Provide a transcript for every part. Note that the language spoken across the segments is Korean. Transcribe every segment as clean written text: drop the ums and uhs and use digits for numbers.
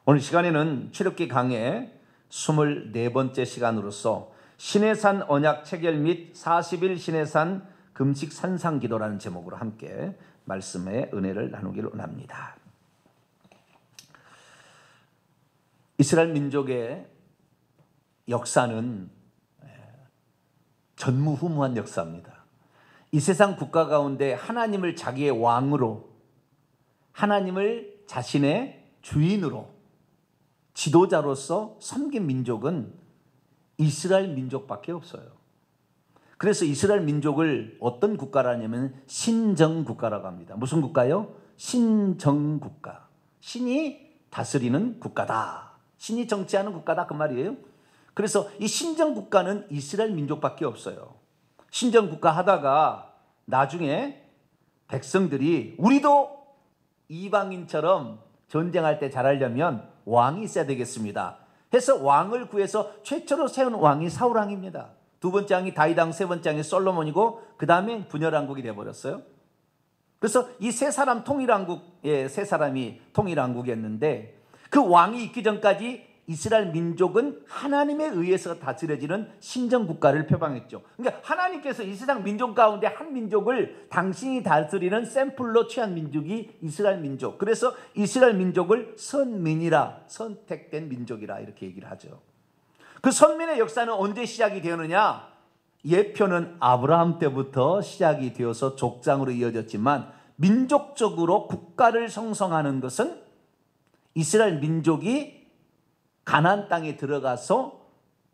오늘 시간에는 출애굽기 강의 24번째 시간으로서 시내산 언약 체결 및 40일 시내산 금식 산상 기도라는 제목으로 함께 말씀의 은혜를 나누기를 원합니다. 이스라엘 민족의 역사는 전무후무한 역사입니다. 이 세상 국가 가운데 하나님을 자기의 왕으로, 하나님을 자신의 주인으로, 지도자로서 섬긴 민족은 이스라엘 민족밖에 없어요. 그래서 이스라엘 민족을 어떤 국가라냐면 신정국가라고 합니다. 무슨 국가요? 신정국가. 신이 다스리는 국가다. 신이 정치하는 국가다 그 말이에요. 그래서 이 신정국가는 이스라엘 민족밖에 없어요. 신정국가 하다가 나중에 백성들이 우리도 이방인처럼 전쟁할 때 잘하려면 왕이 있어야 되겠습니다 해서 왕을 구해서 최초로 세운 왕이 사울왕입니다. 두 번째 왕이 다윗왕, 세 번째 왕이 솔로몬이고 그 다음에 분열왕국이 되어버렸어요. 그래서 이 세 사람 통일왕국의 세 사람이 통일왕국이었는데 그 왕이 있기 전까지 이스라엘 민족은 하나님에 의해서 다스려지는 신정국가를 표방했죠. 그러니까 하나님께서 이 세상 민족 가운데 한 민족을 당신이 다스리는 샘플로 취한 민족이 이스라엘 민족. 그래서 이스라엘 민족을 선민이라, 선택된 민족이라 이렇게 얘기를 하죠. 그 선민의 역사는 언제 시작이 되었느냐? 예표는 아브라함 때부터 시작이 되어서 족장으로 이어졌지만 민족적으로 국가를 성성하는 것은 이스라엘 민족이 가나안 땅에 들어가서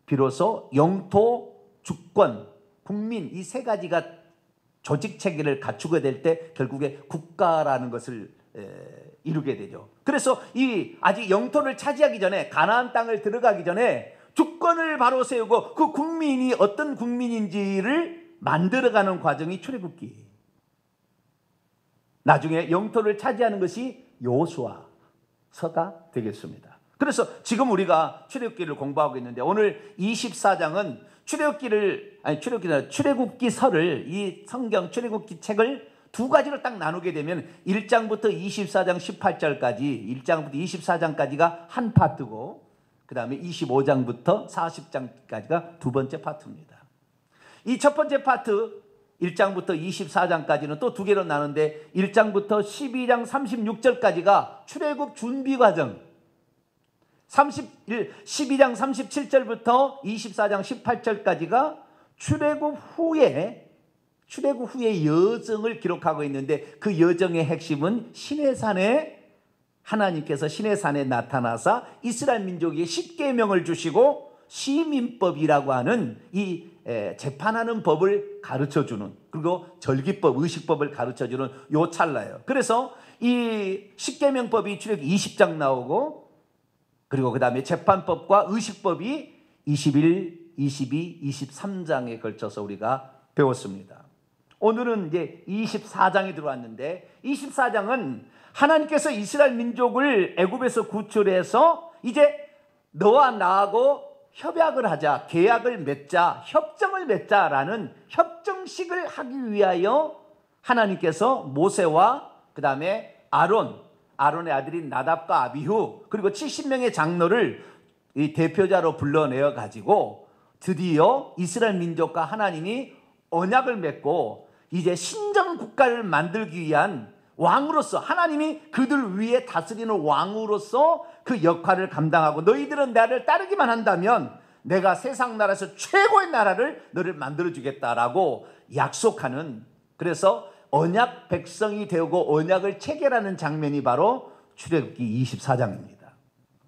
비로소 영토, 주권, 국민 이 세 가지가 조직 체계를 갖추게 될 때 결국에 국가라는 것을 이루게 되죠. 그래서 이 아직 영토를 차지하기 전에 가나안 땅을 들어가기 전에 주권을 바로 세우고 그 국민이 어떤 국민인지를 만들어가는 과정이 출애굽기. 나중에 영토를 차지하는 것이 여호수아서가 되겠습니다. 그래서 지금 우리가 출애굽기를 공부하고 있는데 오늘 24장은 출애굽기서를 이 성경 출애굽기 책을 두 가지로 딱 나누게 되면 1장부터 24장 18절까지 1장부터 24장까지가 한 파트고 그 다음에 25장부터 40장까지가 두 번째 파트입니다. 이 첫 번째 파트 1장부터 24장까지는 또 두 개로 나누는데 1장부터 12장 36절까지가 출애굽 준비 과정 12장 37절부터 24장 18절까지가 출애굽 후에 여정을 기록하고 있는데 그 여정의 핵심은 시내산에 하나님께서 시내산에 나타나서 이스라엘 민족에게 십계명을 주시고 시민법이라고 하는 이 재판하는 법을 가르쳐주는 그리고 절기법, 의식법을 가르쳐주는 요 찰나예요. 그래서 이 십계명법이 출애굽 20장 나오고 그리고 그 다음에 재판법과 의식법이 21, 22, 23장에 걸쳐서 우리가 배웠습니다. 오늘은 이제 24장에 들어왔는데 24장은 하나님께서 이스라엘 민족을 애굽에서 구출해서 이제 너와 나하고 협약을 하자, 계약을 맺자, 협정을 맺자라는 협정식을 하기 위하여 하나님께서 모세와 그 다음에 아론의 아들인 나답과 아비후 그리고 70명의 장로를 이 대표자로 불러내어 가지고 드디어 이스라엘 민족과 하나님이 언약을 맺고 이제 신정 국가를 만들기 위한 왕으로서 하나님이 그들 위에 다스리는 왕으로서 그 역할을 감당하고 너희들은 나를 따르기만 한다면 내가 세상 나라에서 최고의 나라를 너를 만들어 주겠다라고 약속하는 그래서 언약 백성이 되고 언약을 체결하는 장면이 바로 출애굽기 24장입니다.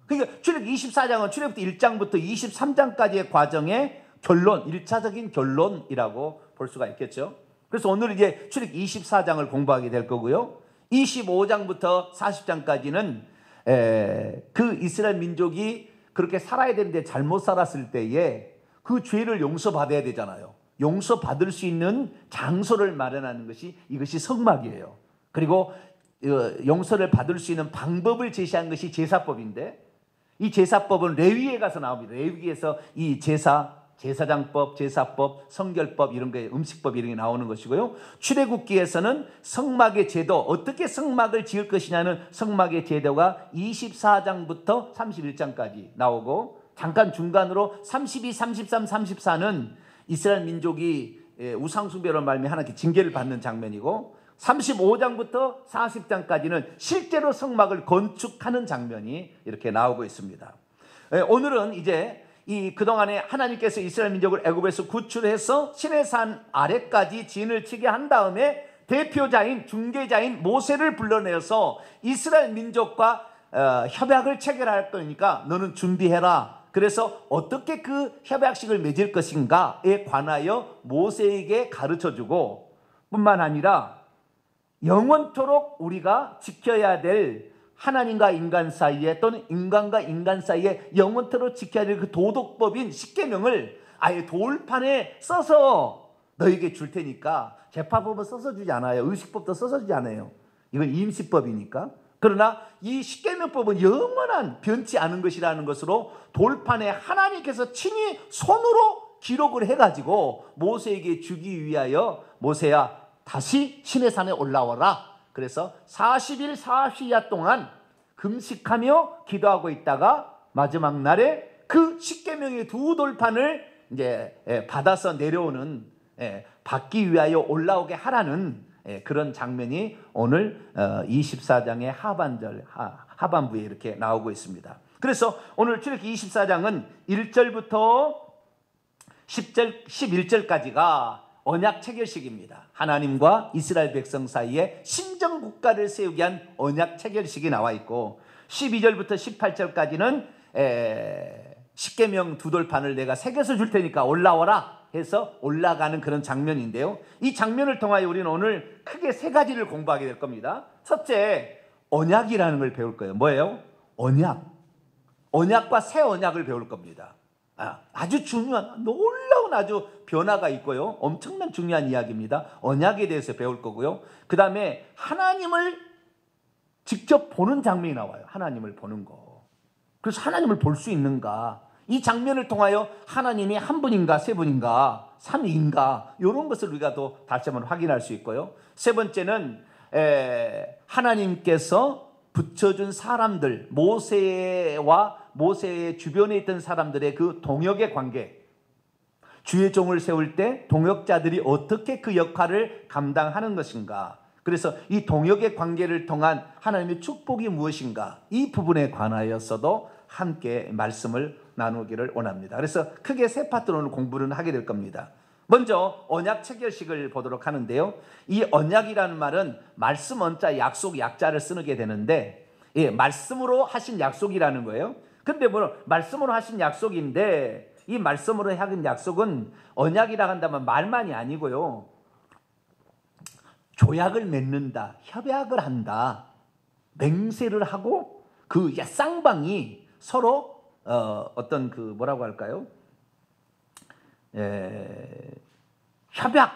그러니까 출애굽기 24장은 출애굽기 1장부터 23장까지의 과정의 결론, 1차적인 결론이라고 볼 수가 있겠죠. 그래서 오늘 이제 출애굽기 24장을 공부하게 될 거고요. 25장부터 40장까지는 그 이스라엘 민족이 그렇게 살아야 되는데 잘못 살았을 때에 그 죄를 용서받아야 되잖아요. 용서받을 수 있는 장소를 마련하는 것이 이것이 성막이에요. 그리고 용서를 받을 수 있는 방법을 제시한 것이 제사법인데 이 제사법은 레위기에 가서 나옵니다. 레위기에서 이 제사 제사장법, 제사법, 성결법 이런 게 음식법 이런 게 나오는 것이고요. 출애굽기에서는 성막의 제도, 어떻게 성막을 지을 것이냐는 성막의 제도가 24장부터 31장까지 나오고, 잠깐 중간으로 32, 33, 34는 이스라엘 민족이 우상숭배로 말미암아 하나님께 징계를 받는 장면이고, 35장부터 40장까지는 실제로 성막을 건축하는 장면이 이렇게 나오고 있습니다. 오늘은 이제 이 그동안에 하나님께서 이스라엘 민족을 애굽에서 구출해서 시내산 아래까지 진을 치게 한 다음에 대표자인 중개자인 모세를 불러내서 이스라엘 민족과 협약을 체결할 거니까 너는 준비해라. 그래서 어떻게 그 협약식을 맺을 것인가에 관하여 모세에게 가르쳐주고, 뿐만 아니라 영원토록 우리가 지켜야 될 하나님과 인간 사이에, 또는 인간과 인간 사이에 영원토록 지켜야 될 그 도덕법인 십계명을 아예 돌판에 써서 너에게 줄 테니까, 재판법은 써서 주지 않아요. 의식법도 써서 주지 않아요. 이건 임시법이니까. 그러나 이 십계명법은 영원한 변치 않은 것이라는 것으로 돌판에 하나님께서 친히 손으로 기록을 해가지고 모세에게 주기 위하여, 모세야 다시 시내산에 올라와라. 그래서 40일 40야 동안 금식하며 기도하고 있다가 마지막 날에 그 십계명의 두 돌판을 이제 받아서 내려오는, 받기 위하여 올라오게 하라는 그런 장면이 오늘 24장의 하반부에 이렇게 나오고 있습니다. 그래서 오늘 출애굽기 24장은 1절부터 10절, 11절까지가 언약 체결식입니다. 하나님과 이스라엘 백성 사이에 신정 국가를 세우기 위한 언약 체결식이 나와 있고, 12절부터 18절까지는 십계명 두 돌판을 내가 새겨서 줄 테니까 올라와라 해서 올라가는 그런 장면인데요. 이 장면을 통하여 우리는 오늘 크게 세 가지를 공부하게 될 겁니다. 첫째, 언약이라는 걸 배울 거예요. 뭐예요? 언약. 언약과 새 언약을 배울 겁니다. 아주 중요한, 놀라운 아주 변화가 있고요. 엄청난 중요한 이야기입니다. 언약에 대해서 배울 거고요. 그 다음에 하나님을 직접 보는 장면이 나와요. 하나님을 보는 거. 그래서 하나님을 볼 수 있는가? 이 장면을 통하여 하나님이 한 분인가, 세 분인가, 삼위인가, 이런 것을 우리가 또 다시 한번 확인할 수 있고요. 세 번째는 하나님께서 붙여준 사람들, 모세와 모세의 주변에 있던 사람들의 그 동역의 관계, 주의 종을 세울 때 동역자들이 어떻게 그 역할을 감당하는 것인가, 그래서 이 동역의 관계를 통한 하나님의 축복이 무엇인가, 이 부분에 관하여서도 함께 말씀을 나누기를 원합니다. 그래서 크게 세 파트로 오늘 공부를 하게 될 겁니다. 먼저 언약 체결식을 보도록 하는데요. 이 언약이라는 말은 말씀 언자 약속 약자를 쓰게 되는데, 말씀으로 하신 약속이라는 거예요. 근데 뭐 말씀으로 하신 약속인데, 이 말씀으로 하신 약속은 언약이라 한다면 말만이 아니고요. 조약을 맺는다, 협약을 한다, 맹세를 하고 그 쌍방이 서로 어떤 그 뭐라고 할까요? 협약,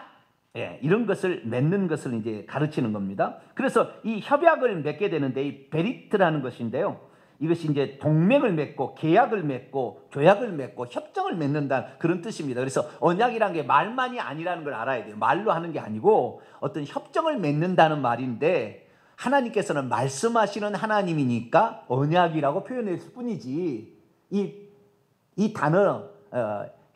이런 것을 맺는 것을 이제 가르치는 겁니다. 그래서 이 협약을 맺게 되는데, 이 베리트라는 것인데요. 이것이 이제 동맹을 맺고 계약을 맺고 조약을 맺고 협정을 맺는다는 그런 뜻입니다. 그래서 언약이라는 게 말만이 아니라는 걸 알아야 돼요. 말로 하는 게 아니고 어떤 협정을 맺는다는 말인데, 하나님께서는 말씀하시는 하나님이니까 언약이라고 표현했을 뿐이지, 이 단어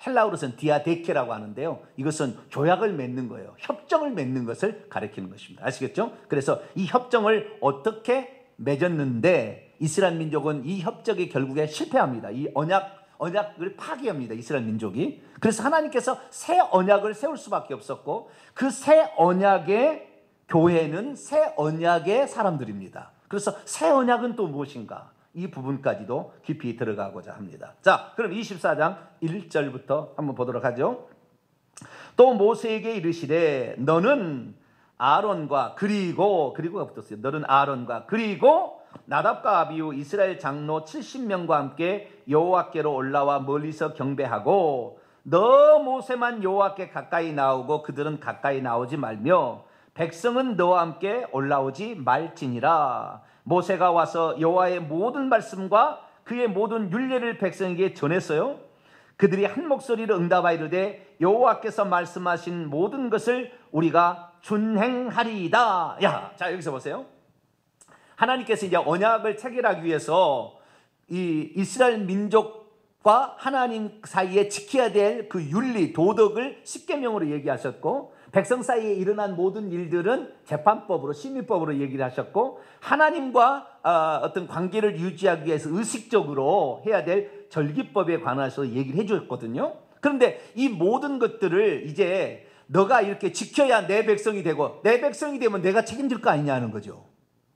헬라어로서는 디아데케라고 하는데요. 이것은 조약을 맺는 거예요. 협정을 맺는 것을 가리키는 것입니다. 아시겠죠? 그래서 이 협정을 어떻게 맺었는데 이스라엘 민족은 이 협정이 결국에 실패합니다. 이 언약을 파기합니다. 이스라엘 민족이. 그래서 하나님께서 새 언약을 세울 수밖에 없었고, 그 새 언약의 교회는 새 언약의 사람들입니다. 그래서 새 언약은 또 무엇인가? 이 부분까지도 깊이 들어가고자 합니다. 자, 그럼 24장 1절부터 한번 보도록 하죠. 또 모세에게 이르시되 너는 아론과 그리고가 붙었어요. 너는 아론과 그리고 나답과 아비후 이스라엘 장로 70명과 함께 여호와께로 올라와 멀리서 경배하고, 너 모세만 여호와께 가까이 나오고 그들은 가까이 나오지 말며 백성은 너와 함께 올라오지 말지니라. 모세가 와서 여호와의 모든 말씀과 그의 모든 율례를 백성에게 전했어요. 그들이 한 목소리로 응답하여 이르되 여호와께서 말씀하신 모든 것을 우리가 준행하리이다. 자, 여기서 보세요. 하나님께서 이제 언약을 체결하기 위해서 이 이스라엘 민족과 하나님 사이에 지켜야 될 그 윤리, 도덕을 십계명으로 얘기하셨고, 백성 사이에 일어난 모든 일들은 재판법으로, 심의법으로 얘기를 하셨고, 하나님과 어떤 관계를 유지하기 위해서 의식적으로 해야 될 절기법에 관해서 얘기를 해주었거든요. 그런데 이 모든 것들을 이제 너가 이렇게 지켜야 내 백성이 되고, 내 백성이 되면 내가 책임질 거 아니냐는 거죠.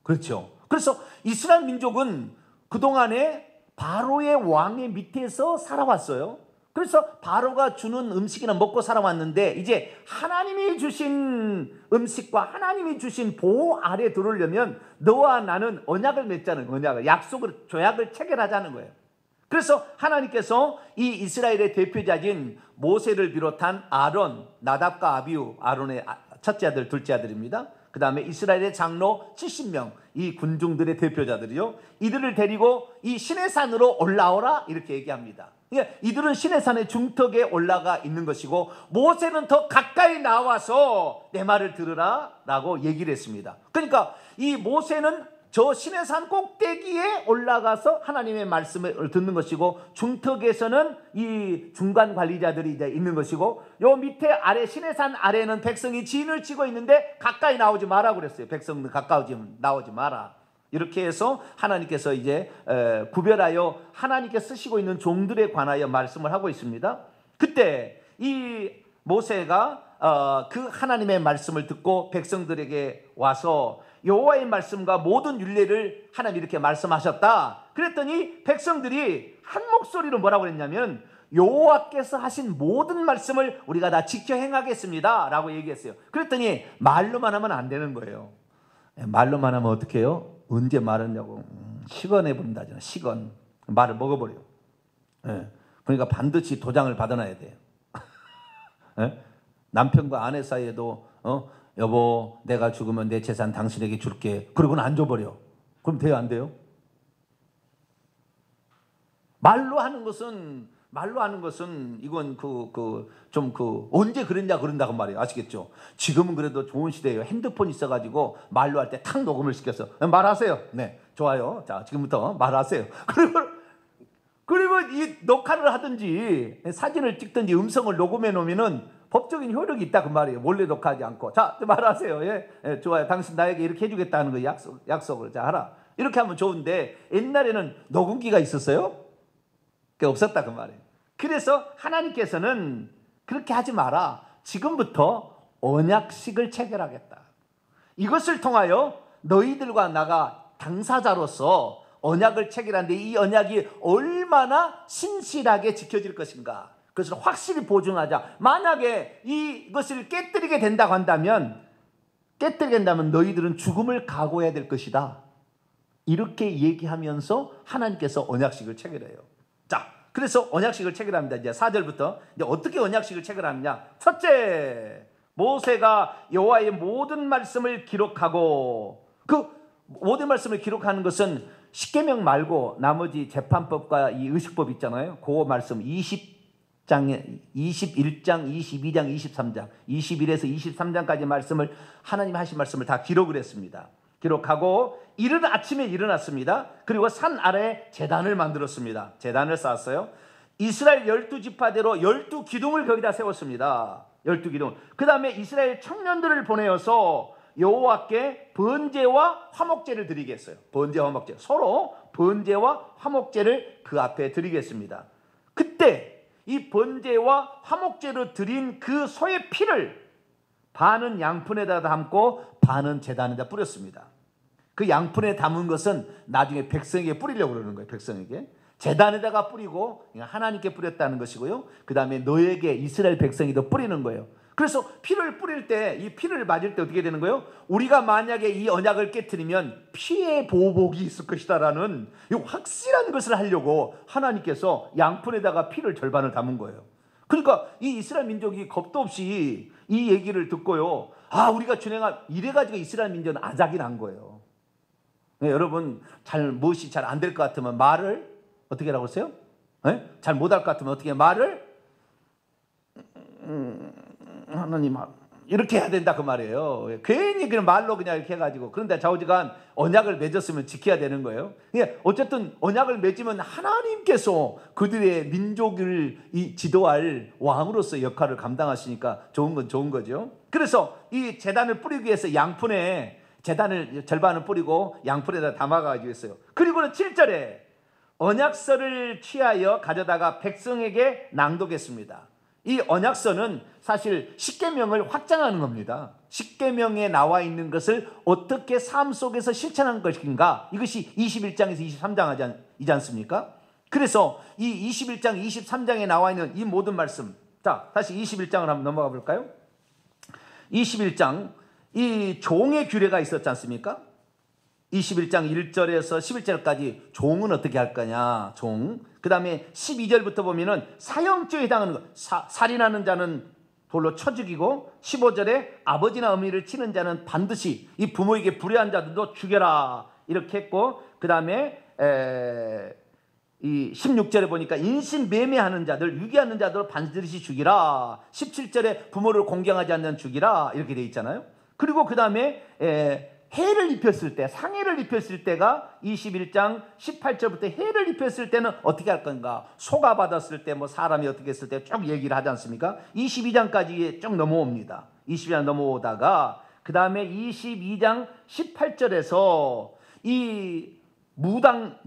그렇죠. 그래서 이스라엘 민족은 그동안에 바로의 왕의 밑에서 살아왔어요. 그래서 바로가 주는 음식이나 먹고 살아왔는데, 이제 하나님이 주신 음식과 하나님이 주신 보호 아래 들어오려면 너와 나는 언약을 맺자는, 언약을, 약속을, 조약을 체결하자는 거예요. 그래서 하나님께서 이 이스라엘의 대표자인 모세를 비롯한 아론, 나답과 아비후, 아론의 첫째 아들, 둘째 아들입니다. 그 다음에 이스라엘의 장로 70명, 이 군중들의 대표자들이요, 이들을 데리고 이 시내산으로 올라오라 이렇게 얘기합니다. 그러니까 이들은 시내산의 중턱에 올라가 있는 것이고, 모세는 더 가까이 나와서 내 말을 들으라 라고 얘기를 했습니다. 그러니까 이 모세는 저 시내산 꼭대기에 올라가서 하나님의 말씀을 듣는 것이고, 중턱에서는 이 중간 관리자들이 이제 있는 것이고, 요 밑에 아래 시내산 아래는 백성이 진을 치고 있는데 가까이 나오지 마라 그랬어요. 백성들 가까이 나오지 마라. 이렇게 해서 하나님께서 이제 구별하여 하나님께 쓰시고 있는 종들에 관하여 말씀을 하고 있습니다. 그때 이 모세가 그 하나님의 말씀을 듣고 백성들에게 와서 여호와의 말씀과 모든 율례를 하나님 이렇게 말씀하셨다. 그랬더니 백성들이 한 목소리로 뭐라고 그랬냐면, 여호와께서 하신 모든 말씀을 우리가 다 지켜 행하겠습니다 라고 얘기했어요. 그랬더니 말로만 하면 안 되는 거예요. 말로만 하면 어떻게 해요? 언제 말했냐고 시건해 버린다잖아. 시건. 말을 먹어버려. 그러니까 반드시 도장을 받아놔야 돼요. 남편과 아내 사이에도 여보 내가 죽으면 내 재산 당신에게 줄게. 그러고는 안 줘버려. 그럼 돼요 안 돼요? 말로 하는 것은 이건 언제 그랬냐 그런다고 말이에요. 아시겠죠? 지금은 그래도 좋은 시대예요. 핸드폰 있어가지고 말로 할 때 탁 녹음을 시켜서 말하세요. 네, 좋아요. 자, 지금부터 말하세요. 그리고 이 녹화를 하든지 사진을 찍든지 음성을 녹음해 놓으면은 법적인 효력이 있다 그 말이에요. 몰래 녹화하지 않고. 자, 말하세요. 예, 좋아요. 당신 나에게 이렇게 해주겠다는 거 약속을 자 하라. 이렇게 하면 좋은데, 옛날에는 녹음기가 있었어요? 그게 없었다 그 말이에요. 그래서 하나님께서는 그렇게 하지 마라. 지금부터 언약식을 체결하겠다. 이것을 통하여 너희들과 나가 당사자로서 언약을 체결하는데, 이 언약이 얼마나 신실하게 지켜질 것인가, 그것을 확실히 보증하자. 만약에 이것을 깨뜨리게 된다고 한다면 너희들은 죽음을 각오해야 될 것이다. 이렇게 얘기하면서 하나님께서 언약식을 체결해요. 자, 그래서 언약식을 체결합니다. 이제 4절부터 이제 어떻게 언약식을 체결하느냐. 첫째, 모세가 여호와의 모든 말씀을 기록하고, 그 모든 말씀을 기록하는 것은 십계명 말고 나머지 재판법과 이 의식법 있잖아요. 그 말씀 21장, 22장, 23장, 21에서 23장까지 말씀을, 하나님 하신 말씀을 다 기록을 했습니다. 기록하고 이른 아침에 일어났습니다. 그리고 산 아래에 제단을 만들었습니다. 제단을 쌓았어요. 이스라엘 12지파대로 12기둥을 거기다 세웠습니다. 12기둥. 그 다음에 이스라엘 청년들을 보내어서 여호와께 번제와 화목제를 드리겠어요. 번제와 화목제. 서로 번제와 화목제를 그 앞에 드리겠습니다. 그때 이 번제와 화목제로 드린 그 소의 피를 반은 양푼에다 담고 반은 제단에다 뿌렸습니다. 그 양푼에 담은 것은 나중에 백성에게 뿌리려고 그러는 거예요. 백성에게. 제단에다가 뿌리고 하나님께 뿌렸다는 것이고요. 그 다음에 너에게, 이스라엘 백성이도 뿌리는 거예요. 그래서 피를 뿌릴 때, 이 피를 맞을 때 어떻게 되는 거예요? 우리가 만약에 이 언약을 깨트리면 피의 보복이 있을 것이다라는 이 확실한 것을 하려고 하나님께서 양푼에다가 피를 절반을 담은 거예요. 그러니까 이 이스라엘 민족이 겁도 없이 이 얘기를 듣고요, 우리가 이래가지고 이스라엘 민족은 아작이 난 거예요. 네, 여러분 무엇이 잘 안 될 것 같으면 말을 어떻게 하라고 했어요? 잘 못할 것 같으면 어떻게 말을 하나님 이렇게 해야 된다 그 말이에요. 괜히 그냥 말로 그냥 이렇게 해가지고. 그런데 좌우지간 언약을 맺었으면 지켜야 되는 거예요. 어쨌든 언약을 맺으면 하나님께서 그들의 민족을 지도할 왕으로서 역할을 감당하시니까 좋은 건 좋은 거죠. 그래서 이 제단을 뿌리기 위해서 양푼에 제단을 절반을 뿌리고 양푼에다 담아가지고 있어요. 그리고는 7절에 언약서를 취하여 가져다가 백성에게 낭독했습니다. 이 언약서는 사실 십계명을 확장하는 겁니다. 십계명에 나와 있는 것을 어떻게 삶 속에서 실천한 것인가, 이것이 21장에서 23장이지 않습니까? 그래서 이 21장, 23장에 나와 있는 이 모든 말씀, 자 다시 21장을 한번 넘어가 볼까요? 21장, 이 종의 규례가 있었지 않습니까? 21장 1절에서 11절까지 종은 어떻게 할 거냐, 종. 그 다음에 12절부터 보면은 사형죄에 해당하는 것, 살인하는 자는 돌로 쳐 죽이고, 15절에 아버지나 어머니를 치는 자는 반드시 이 부모에게 불의한 자들도 죽여라 이렇게 했고, 그 다음에 이 16절에 보니까 인신매매하는 자들, 유기하는 자들 반드시 죽이라. 17절에 부모를 공경하지 않는 죽이라 이렇게 돼 있잖아요. 그리고 그 다음에 해를 입혔을 때, 상해를 입혔을 때가 21장 18절부터 해를 입혔을 때는 어떻게 할 건가, 속아받았을 때 뭐 사람이 어떻게 했을 때 쭉 얘기를 하지 않습니까? 22장까지 쭉 넘어옵니다. 22장 넘어오다가 그 다음에 22장 18절에서 이 무당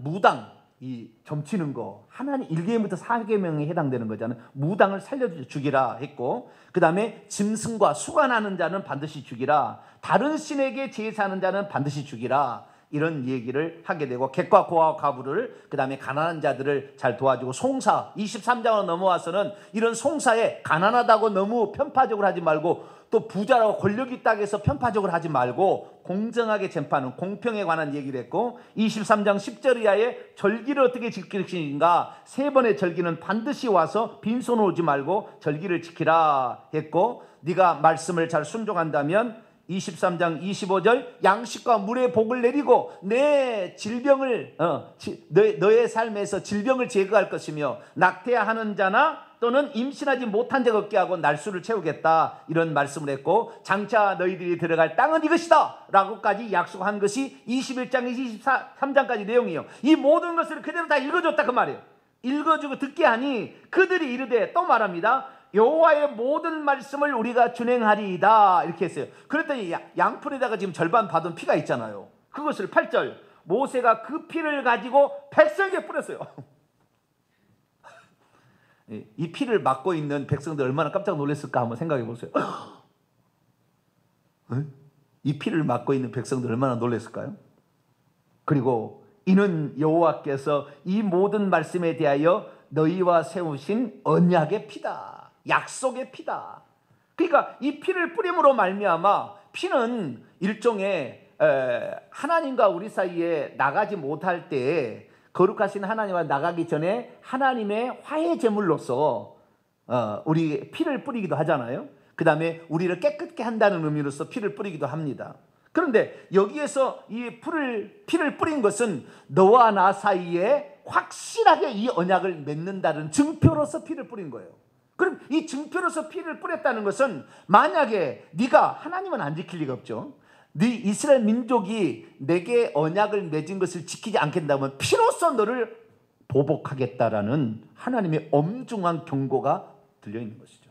이 점치는 거, 하나님 1계명부터 4계명에 해당되는 거잖아요. 무당을 살려 죽이라 했고, 그 다음에 짐승과 수간하는 자는 반드시 죽이라, 다른 신에게 제사하는 자는 반드시 죽이라, 이런 얘기를 하게 되고, 객과 고아와 과부를, 그 다음에 가난한 자들을 잘 도와주고, 송사 23장으로 넘어와서는 이런 송사에 가난하다고 너무 편파적으로 하지 말고, 또 부자라고 권력이 있다고 해서 편파적으로 하지 말고 공정하게 쟁파하는 공평에 관한 얘기를 했고, 23장 10절 이하에 절기를 어떻게 지킬 것인가, 세 번의 절기는 반드시 와서 빈손으로 오지 말고 절기를 지키라 했고, 네가 말씀을 잘 순종한다면 23장 25절 양식과 물의 복을 내리고 내 질병을 너의 삶에서 질병을 제거할 것이며, 낙태하는 자나 또는 임신하지 못한 자가 없게 하고 날수를 채우겠다, 이런 말씀을 했고, 장차 너희들이 들어갈 땅은 이것이다 라고까지 약속한 것이 21장 23장까지 내용이에요. 이 모든 것을 그대로 다 읽어줬다 그 말이에요. 읽어주고 듣게 하니 그들이 이르되, 또 말합니다, 여호와의 모든 말씀을 우리가 준행하리이다 이렇게 했어요. 그랬더니 양푼에다가 지금 절반 받은 피가 있잖아요. 그것을 8절, 모세가 그 피를 가지고 백성에게 뿌렸어요. 이 피를 맞고 있는 백성들 얼마나 깜짝 놀랐을까 한번 생각해 보세요. 이 피를 맞고 있는 백성들 얼마나 놀랐을까요? 그리고 이는 여호와께서 이 모든 말씀에 대하여 너희와 세우신 언약의 피다, 약속의 피다. 그러니까 이 피를 뿌림으로 말미암아, 피는 일종의 하나님과 우리 사이에 나가지 못할 때 거룩하신 하나님과 나가기 전에 하나님의 화해 제물로서 우리 피를 뿌리기도 하잖아요. 그 다음에 우리를 깨끗게 한다는 의미로서 피를 뿌리기도 합니다. 그런데 여기에서 이 피를 뿌린 것은 너와 나 사이에 확실하게 이 언약을 맺는다는 증표로서 피를 뿌린 거예요. 그럼 이 증표로서 피를 뿌렸다는 것은, 만약에 네가, 하나님은 안 지킬 리가 없죠, 네 이스라엘 민족이 내게 언약을 맺은 것을 지키지 않겠다면 피로써 너를 보복하겠다라는 하나님의 엄중한 경고가 들려있는 것이죠.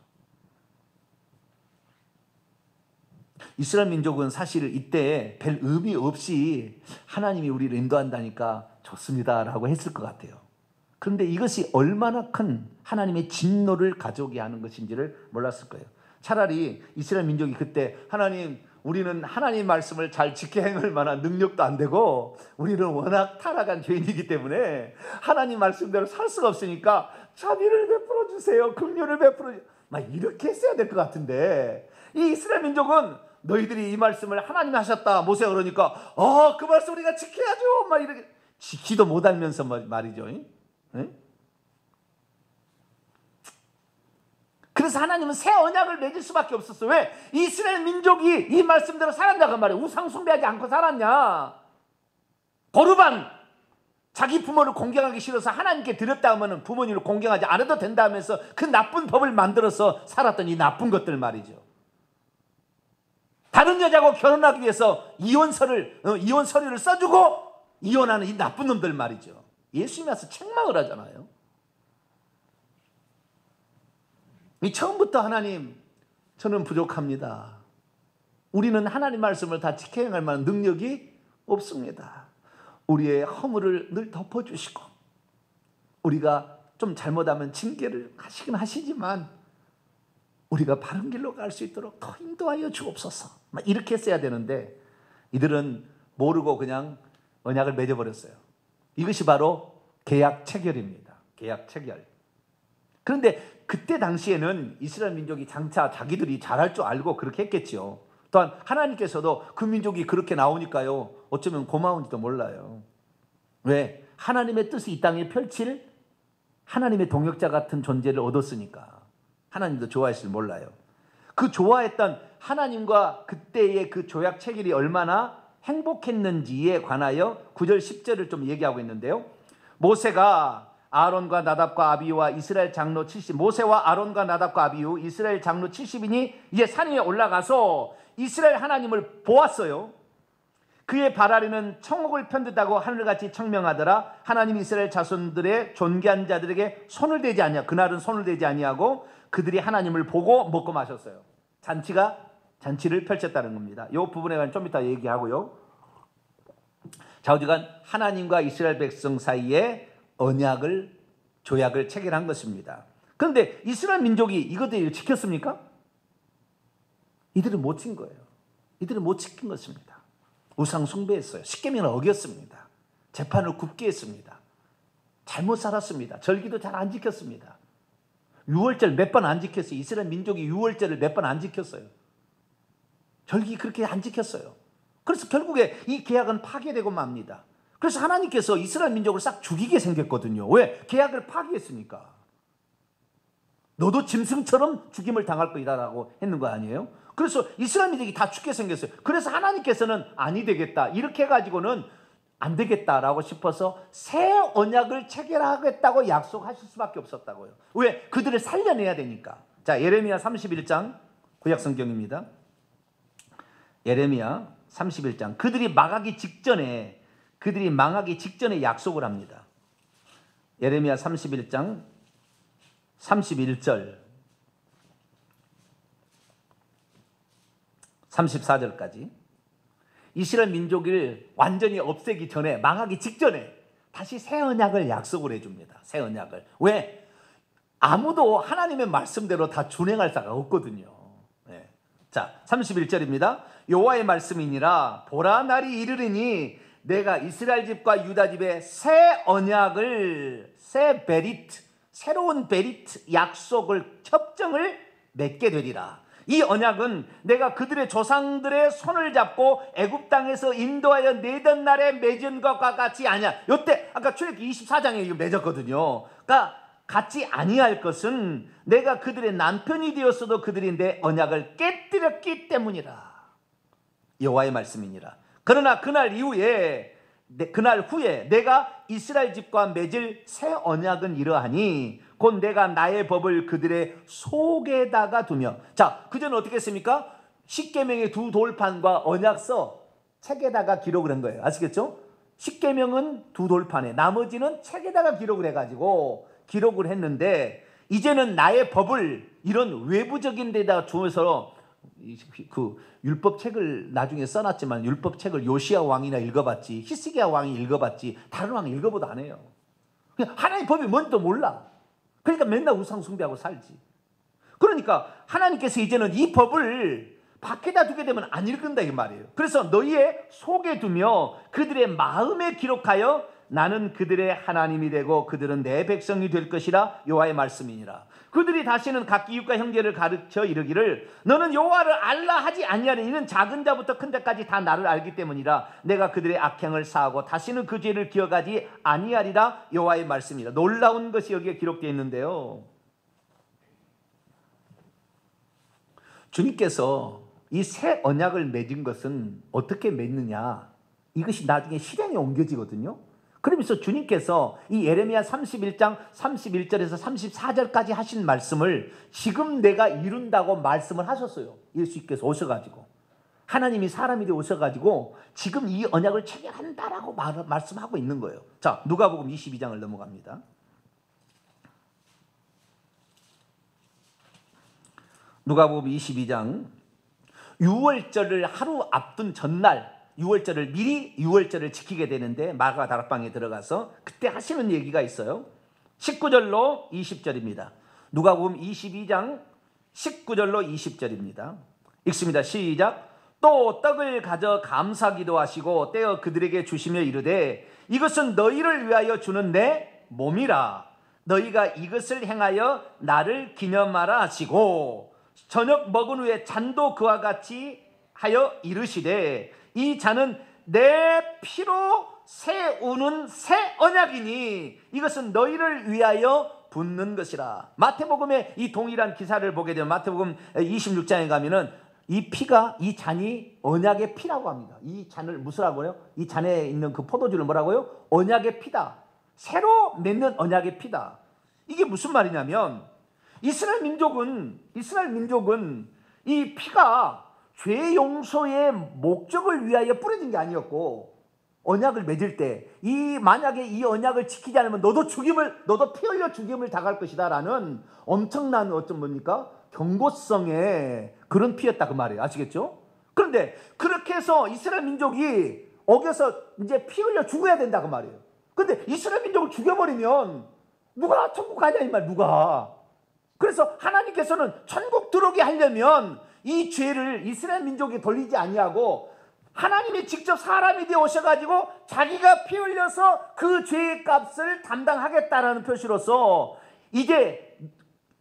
이스라엘 민족은 사실 이때 별 의미 없이 하나님이 우리를 인도한다니까 좋습니다라고 했을 것 같아요. 그런데 이것이 얼마나 큰 하나님의 진노를 가져오게 하는 것인지를 몰랐을 거예요. 차라리 이스라엘 민족이 그때, 하나님, 우리는 하나님 말씀을 잘 지켜 행할 만한 능력도 안 되고 우리는 워낙 타락한 죄인이기 때문에 하나님 말씀대로 살 수가 없으니까 자비를 베풀어 주세요, 긍휼을 베풀어 주세요, 막 이렇게 했어야 될 것 같은데, 이 이스라엘 민족은 너희들이 이 말씀을 하나님이 하셨다, 모세가 그러니까 그 말씀 우리가 지켜야죠, 막 이렇게 지키도 못하면서 말이죠. 그래서 하나님은 새 언약을 맺을 수밖에 없었어요. 왜? 이스라엘 민족이 이 말씀대로 살았냐 그 말이에요. 우상 숭배하지 않고 살았냐, 거르반 자기 부모를 공경하기 싫어서 하나님께 드렸다 하면 부모님을 공경하지 않아도 된다 하면서 그 나쁜 법을 만들어서 살았던 이 나쁜 것들 말이죠. 다른 여자하고 결혼하기 위해서 이혼 서류를 써주고 이혼하는 이 나쁜 놈들 말이죠. 예수님이 와서 책망을 하잖아요. 처음부터 하나님, 저는 부족합니다. 우리는 하나님 말씀을 다 지켜야 할 만한 능력이 없습니다. 우리의 허물을 늘 덮어주시고 우리가 좀 잘못하면 징계를 하시긴 하시지만 우리가 바른 길로 갈 수 있도록 더 인도하여 주옵소서. 막 이렇게 했어야 되는데 이들은 모르고 그냥 언약을 맺어버렸어요. 이것이 바로 계약 체결입니다. 계약 체결. 그런데 그때 당시에는 이스라엘 민족이 장차 자기들이 잘할 줄 알고 그렇게 했겠죠. 또한 하나님께서도 그 민족이 그렇게 나오니까요, 어쩌면 고마운지도 몰라요. 왜? 하나님의 뜻이 이 땅에 펼칠 하나님의 동역자 같은 존재를 얻었으니까 하나님도 좋아했을 몰라요. 그 좋아했던 하나님과 그때의 그 조약 체결이 얼마나 행복했는지에 관하여 9절 10절을 좀 얘기하고 있는데요. 모세와 아론과 나답과 아비후와 이스라엘 장로 70, 모세와 아론과 나답과 아비후 이스라엘 장로 70인이 이제 산 위에 올라가서 이스라엘 하나님을 보았어요. 그의 발 아래는 청옥을 편듯하고 하늘같이 청명하더라. 하나님 이스라엘 자손들의 존귀한 자들에게 손을 대지 아니하, 그날은 손을 대지 아니하고 그들이 하나님을 보고 먹고 마셨어요. 잔치를 펼쳤다는 겁니다. 이 부분에 관해 좀 이따 얘기하고요. 좌우지간 하나님과 이스라엘 백성 사이에 조약을 체결한 것입니다. 그런데 이스라엘 민족이 이것들을 지켰습니까? 이들은 못 지킨 거예요. 이들은 못 지킨 것입니다. 우상 숭배했어요. 십계명을 어겼습니다. 재판을 굽게 했습니다. 잘못 살았습니다. 절기도 잘 안 지켰습니다. 유월절 몇 번 안 지켰어요. 이스라엘 민족이 유월절을 몇 번 안 지켰어요. 절기 그렇게 안 지켰어요. 그래서 결국에 이 계약은 파괴되고 맙니다. 그래서 하나님께서 이스라엘 민족을 싹 죽이게 생겼거든요. 왜? 계약을 파괴했으니까. 너도 짐승처럼 죽임을 당할 거이다라고 했는 거 아니에요? 그래서 이스라엘 민족이 다 죽게 생겼어요. 그래서 하나님께서는 아니 되겠다, 이렇게 해가지고는 안 되겠다라고 싶어서 새 언약을 체결하겠다고 약속하실 수밖에 없었다고요. 왜? 그들을 살려내야 되니까. 자, 예레미야 31장 구약 성경입니다. 예레미야 31장. 그들이 망하기 직전에 약속을 합니다. 예레미야 31장 31절 34절까지 이스라엘 민족을 완전히 없애기 전에, 망하기 직전에 다시 새 언약을 약속을 해줍니다. 새 언약을. 왜? 아무도 하나님의 말씀대로 다 준행할 자가 없거든요. 네. 자, 31절입니다. 여호와의 말씀이니라. 보라, 날이 이르리니 내가 이스라엘 집과 유다 집에 새 언약을, 새로운 베리트, 약속을, 협정을 맺게 되리라. 이 언약은 내가 그들의 조상들의 손을 잡고 애굽 땅에서 인도하여 내던 날에 맺은 것과 같이 아니야. 요때 아까 출애굽기 24장에 이거 맺었거든요. 그러니까 같이 아니할 것은 내가 그들의 남편이 되었어도 그들이 내 언약을 깨뜨렸기 때문이라. 여호와의 말씀이니라. 그러나 그날 후에 내가 이스라엘 집과 맺을 새 언약은 이러하니 곧 내가 나의 법을 그들의 속에다가 두며. 자, 그전에 어떻게 했습니까? 십계명의 두 돌판과 언약서 책에다가 기록을 한 거예요. 아시겠죠? 십계명은 두 돌판에, 나머지는 책에다가 기록을 해가지고 기록을 했는데, 이제는 나의 법을 이런 외부적인 데다 주어서 그 율법책을 나중에 써놨지만 율법책을 요시야 왕이나 읽어봤지, 히스기야 왕이 읽어봤지, 다른 왕이 읽어보도 안 해요. 그냥 하나님의 법이 뭔지도 몰라. 그러니까 맨날 우상 숭배하고 살지. 그러니까 하나님께서 이제는 이 법을 밖에다 두게 되면 안 읽는다 이 말이에요. 그래서 너희의 속에 두며 그들의 마음에 기록하여 나는 그들의 하나님이 되고 그들은 내 백성이 될 것이라. 여호와의 말씀이니라. 그들이 다시는 각 이웃과 형제를 가르쳐 이르기를 너는 여호와를 알라 하지 아니하니 이는 작은 자부터 큰 자까지 다 나를 알기 때문이라. 내가 그들의 악행을 사하고 다시는 그 죄를 기억하지 아니하리라. 여호와의 말씀이라. 놀라운 것이 여기에 기록되어 있는데요, 주님께서 이 새 언약을 맺은 것은 어떻게 맺느냐, 이것이 나중에 실행에 옮겨지거든요. 그러면서 주님께서 이 예레미야 31장 31절에서 34절까지 하신 말씀을 지금 내가 이룬다고 말씀을 하셨어요. 예수님께서 오셔가지고, 하나님이 사람이 되어 오셔가지고 지금 이 언약을 체결한다라고 말씀하고 있는 거예요. 자, 누가복음 22장을 넘어갑니다. 누가복음 22장, 유월절을 하루 앞둔 전날, 유월절을 미리 유월절을 지키게 되는데 마가 다락방에 들어가서 그때 하시는 얘기가 있어요. 19절로 20절입니다. 누가복음 22장 19절로 20절입니다. 읽습니다. 시작. 또 떡을 가져 감사기도 하시고 떼어 그들에게 주시며 이르되 이것은 너희를 위하여 주는 내 몸이라. 너희가 이것을 행하여 나를 기념하라 하시고, 저녁 먹은 후에 잔도 그와 같이 하여 이르시되 이 잔은 내 피로 세우는 새 언약이니 이것은 너희를 위하여 붓는 것이라. 마태복음의 이 동일한 기사를 보게 되면 마태복음 26장에 가면은 이 피가, 이 잔이 언약의 피라고 합니다. 이 잔을 무엇이라고 해요? 이 잔에 있는 그 포도주를 뭐라고요? 언약의 피다. 새로 맺는 언약의 피다. 이게 무슨 말이냐면 이스라엘 민족은 이 피가 죄 용서의 목적을 위하여 뿌려진 게 아니었고, 언약을 맺을 때 만약에 이 언약을 지키지 않으면 너도 피 흘려 죽임을 당할 것이다라는 엄청난 어떤 뭡니까? 경고성의 그런 피였다 그 말이에요. 아시겠죠? 그런데 그렇게 해서 이스라엘 민족이 어겨서 이제 피 흘려 죽어야 된다 그 말이에요. 그런데 이스라엘 민족을 죽여버리면 누가 천국 가냐 이 말, 누가. 그래서 하나님께서는 천국 들어오게 하려면 이 죄를 이스라엘 민족이 돌리지 아니하고 하나님이 직접 사람이 되어 오셔가지고 자기가 피 흘려서 그 죄의 값을 담당하겠다라는 표시로서 이제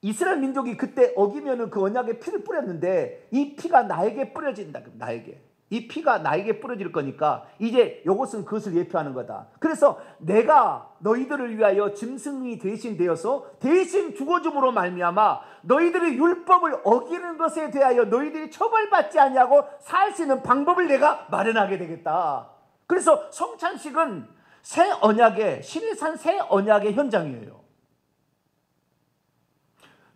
이스라엘 민족이 그때 어기면은 그 언약의 피를 뿌렸는데 이 피가 나에게 뿌려진다. 나에게. 이 피가 나에게 뿌려질 거니까 이제 이것은 그것을 예표하는 거다. 그래서 내가 너희들을 위하여 짐승이 대신 되어서 대신 죽어줌으로 말미암아 너희들의 율법을 어기는 것에 대하여 너희들이 처벌받지 아니하고 살 수 있는 방법을 내가 마련하게 되겠다. 그래서 성찬식은 새 언약의, 신의 산 새 언약의 현장이에요.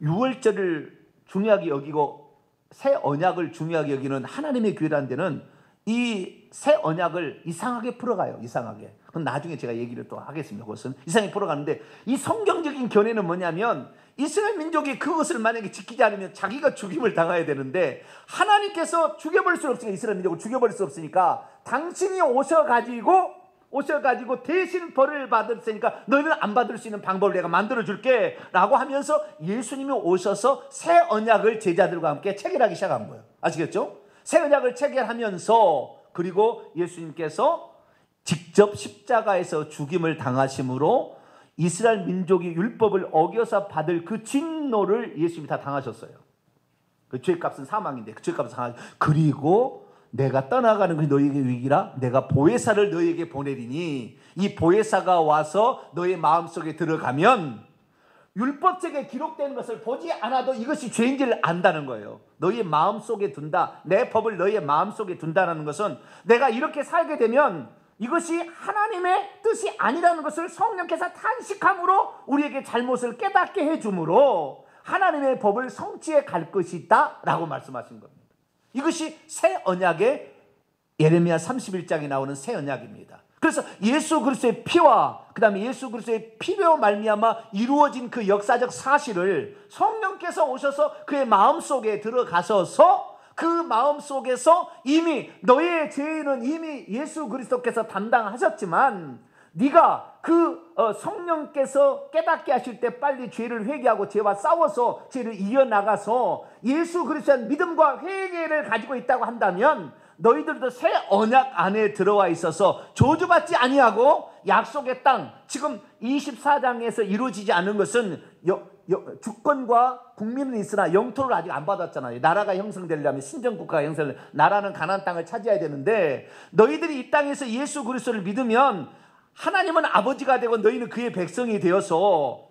유월절을 중요하게 여기고 새 언약을 중요하게 여기는 하나님의 교회라는 데는 이 새 언약을 이상하게 풀어가요. 이상하게. 그럼 나중에 제가 얘기를 또 하겠습니다. 그것은 이상하게 풀어가는데, 이 성경적인 견해는 뭐냐면 이스라엘 민족이 그것을 만약에 지키지 않으면 자기가 죽임을 당해야 되는데, 하나님께서 죽여버릴 수 없으니까, 이스라엘 민족을 죽여버릴 수 없으니까 당신이 오셔가지고 대신 벌을 받았으니까 너희는 안 받을 수 있는 방법을 내가 만들어줄게 라고 하면서 예수님이 오셔서 새 언약을 제자들과 함께 체결하기 시작한 거예요. 아시겠죠? 새 언약을 체결하면서, 그리고 예수님께서 직접 십자가에서 죽임을 당하심으로 이스라엘 민족이 율법을 어겨서 받을 그 진노를 예수님이 다 당하셨어요. 그 죄값은 사망인데 그 죄값은 사망. 그리고 내가 떠나가는 것이 너희에게 위기라. 내가 보혜사를 너희에게 보내리니 이 보혜사가 와서 너희 마음속에 들어가면 율법책에 기록된 것을 보지 않아도 이것이 죄인지를 안다는 거예요. 너희의 마음속에 둔다. 내 법을 너희의 마음속에 둔다는 것은 내가 이렇게 살게 되면 이것이 하나님의 뜻이 아니라는 것을 성령께서 탄식함으로 우리에게 잘못을 깨닫게 해주므로 하나님의 법을 성취해 갈 것이다 라고 말씀하신 겁니다. 이것이 새 언약의 예레미야 31장에 나오는 새 언약입니다. 그래서 예수 그리스도의 피와 그 다음에 예수 그리스도의 피로 말미암아 이루어진 그 역사적 사실을 성령께서 오셔서 그의 마음속에 들어가셔서 그 마음속에서 이미 너의 죄는 이미 예수 그리스도께서 담당하셨지만 네가 그 성령께서 깨닫게 하실 때 빨리 죄를 회개하고 죄와 싸워서 죄를 이어나가서 예수 그리스도의 믿음과 회개를 가지고 있다고 한다면 너희들도 새 언약 안에 들어와 있어서 저주받지 아니하고 약속의 땅, 지금 24장에서 이루어지지 않은 것은 주권과 국민은 있으나 영토를 아직 안 받았잖아요. 나라가 형성되려면, 신정국가가 형성되려면 나라는 가나안 땅을 차지해야 되는데, 너희들이 이 땅에서 예수 그리스도를 믿으면 하나님은 아버지가 되고 너희는 그의 백성이 되어서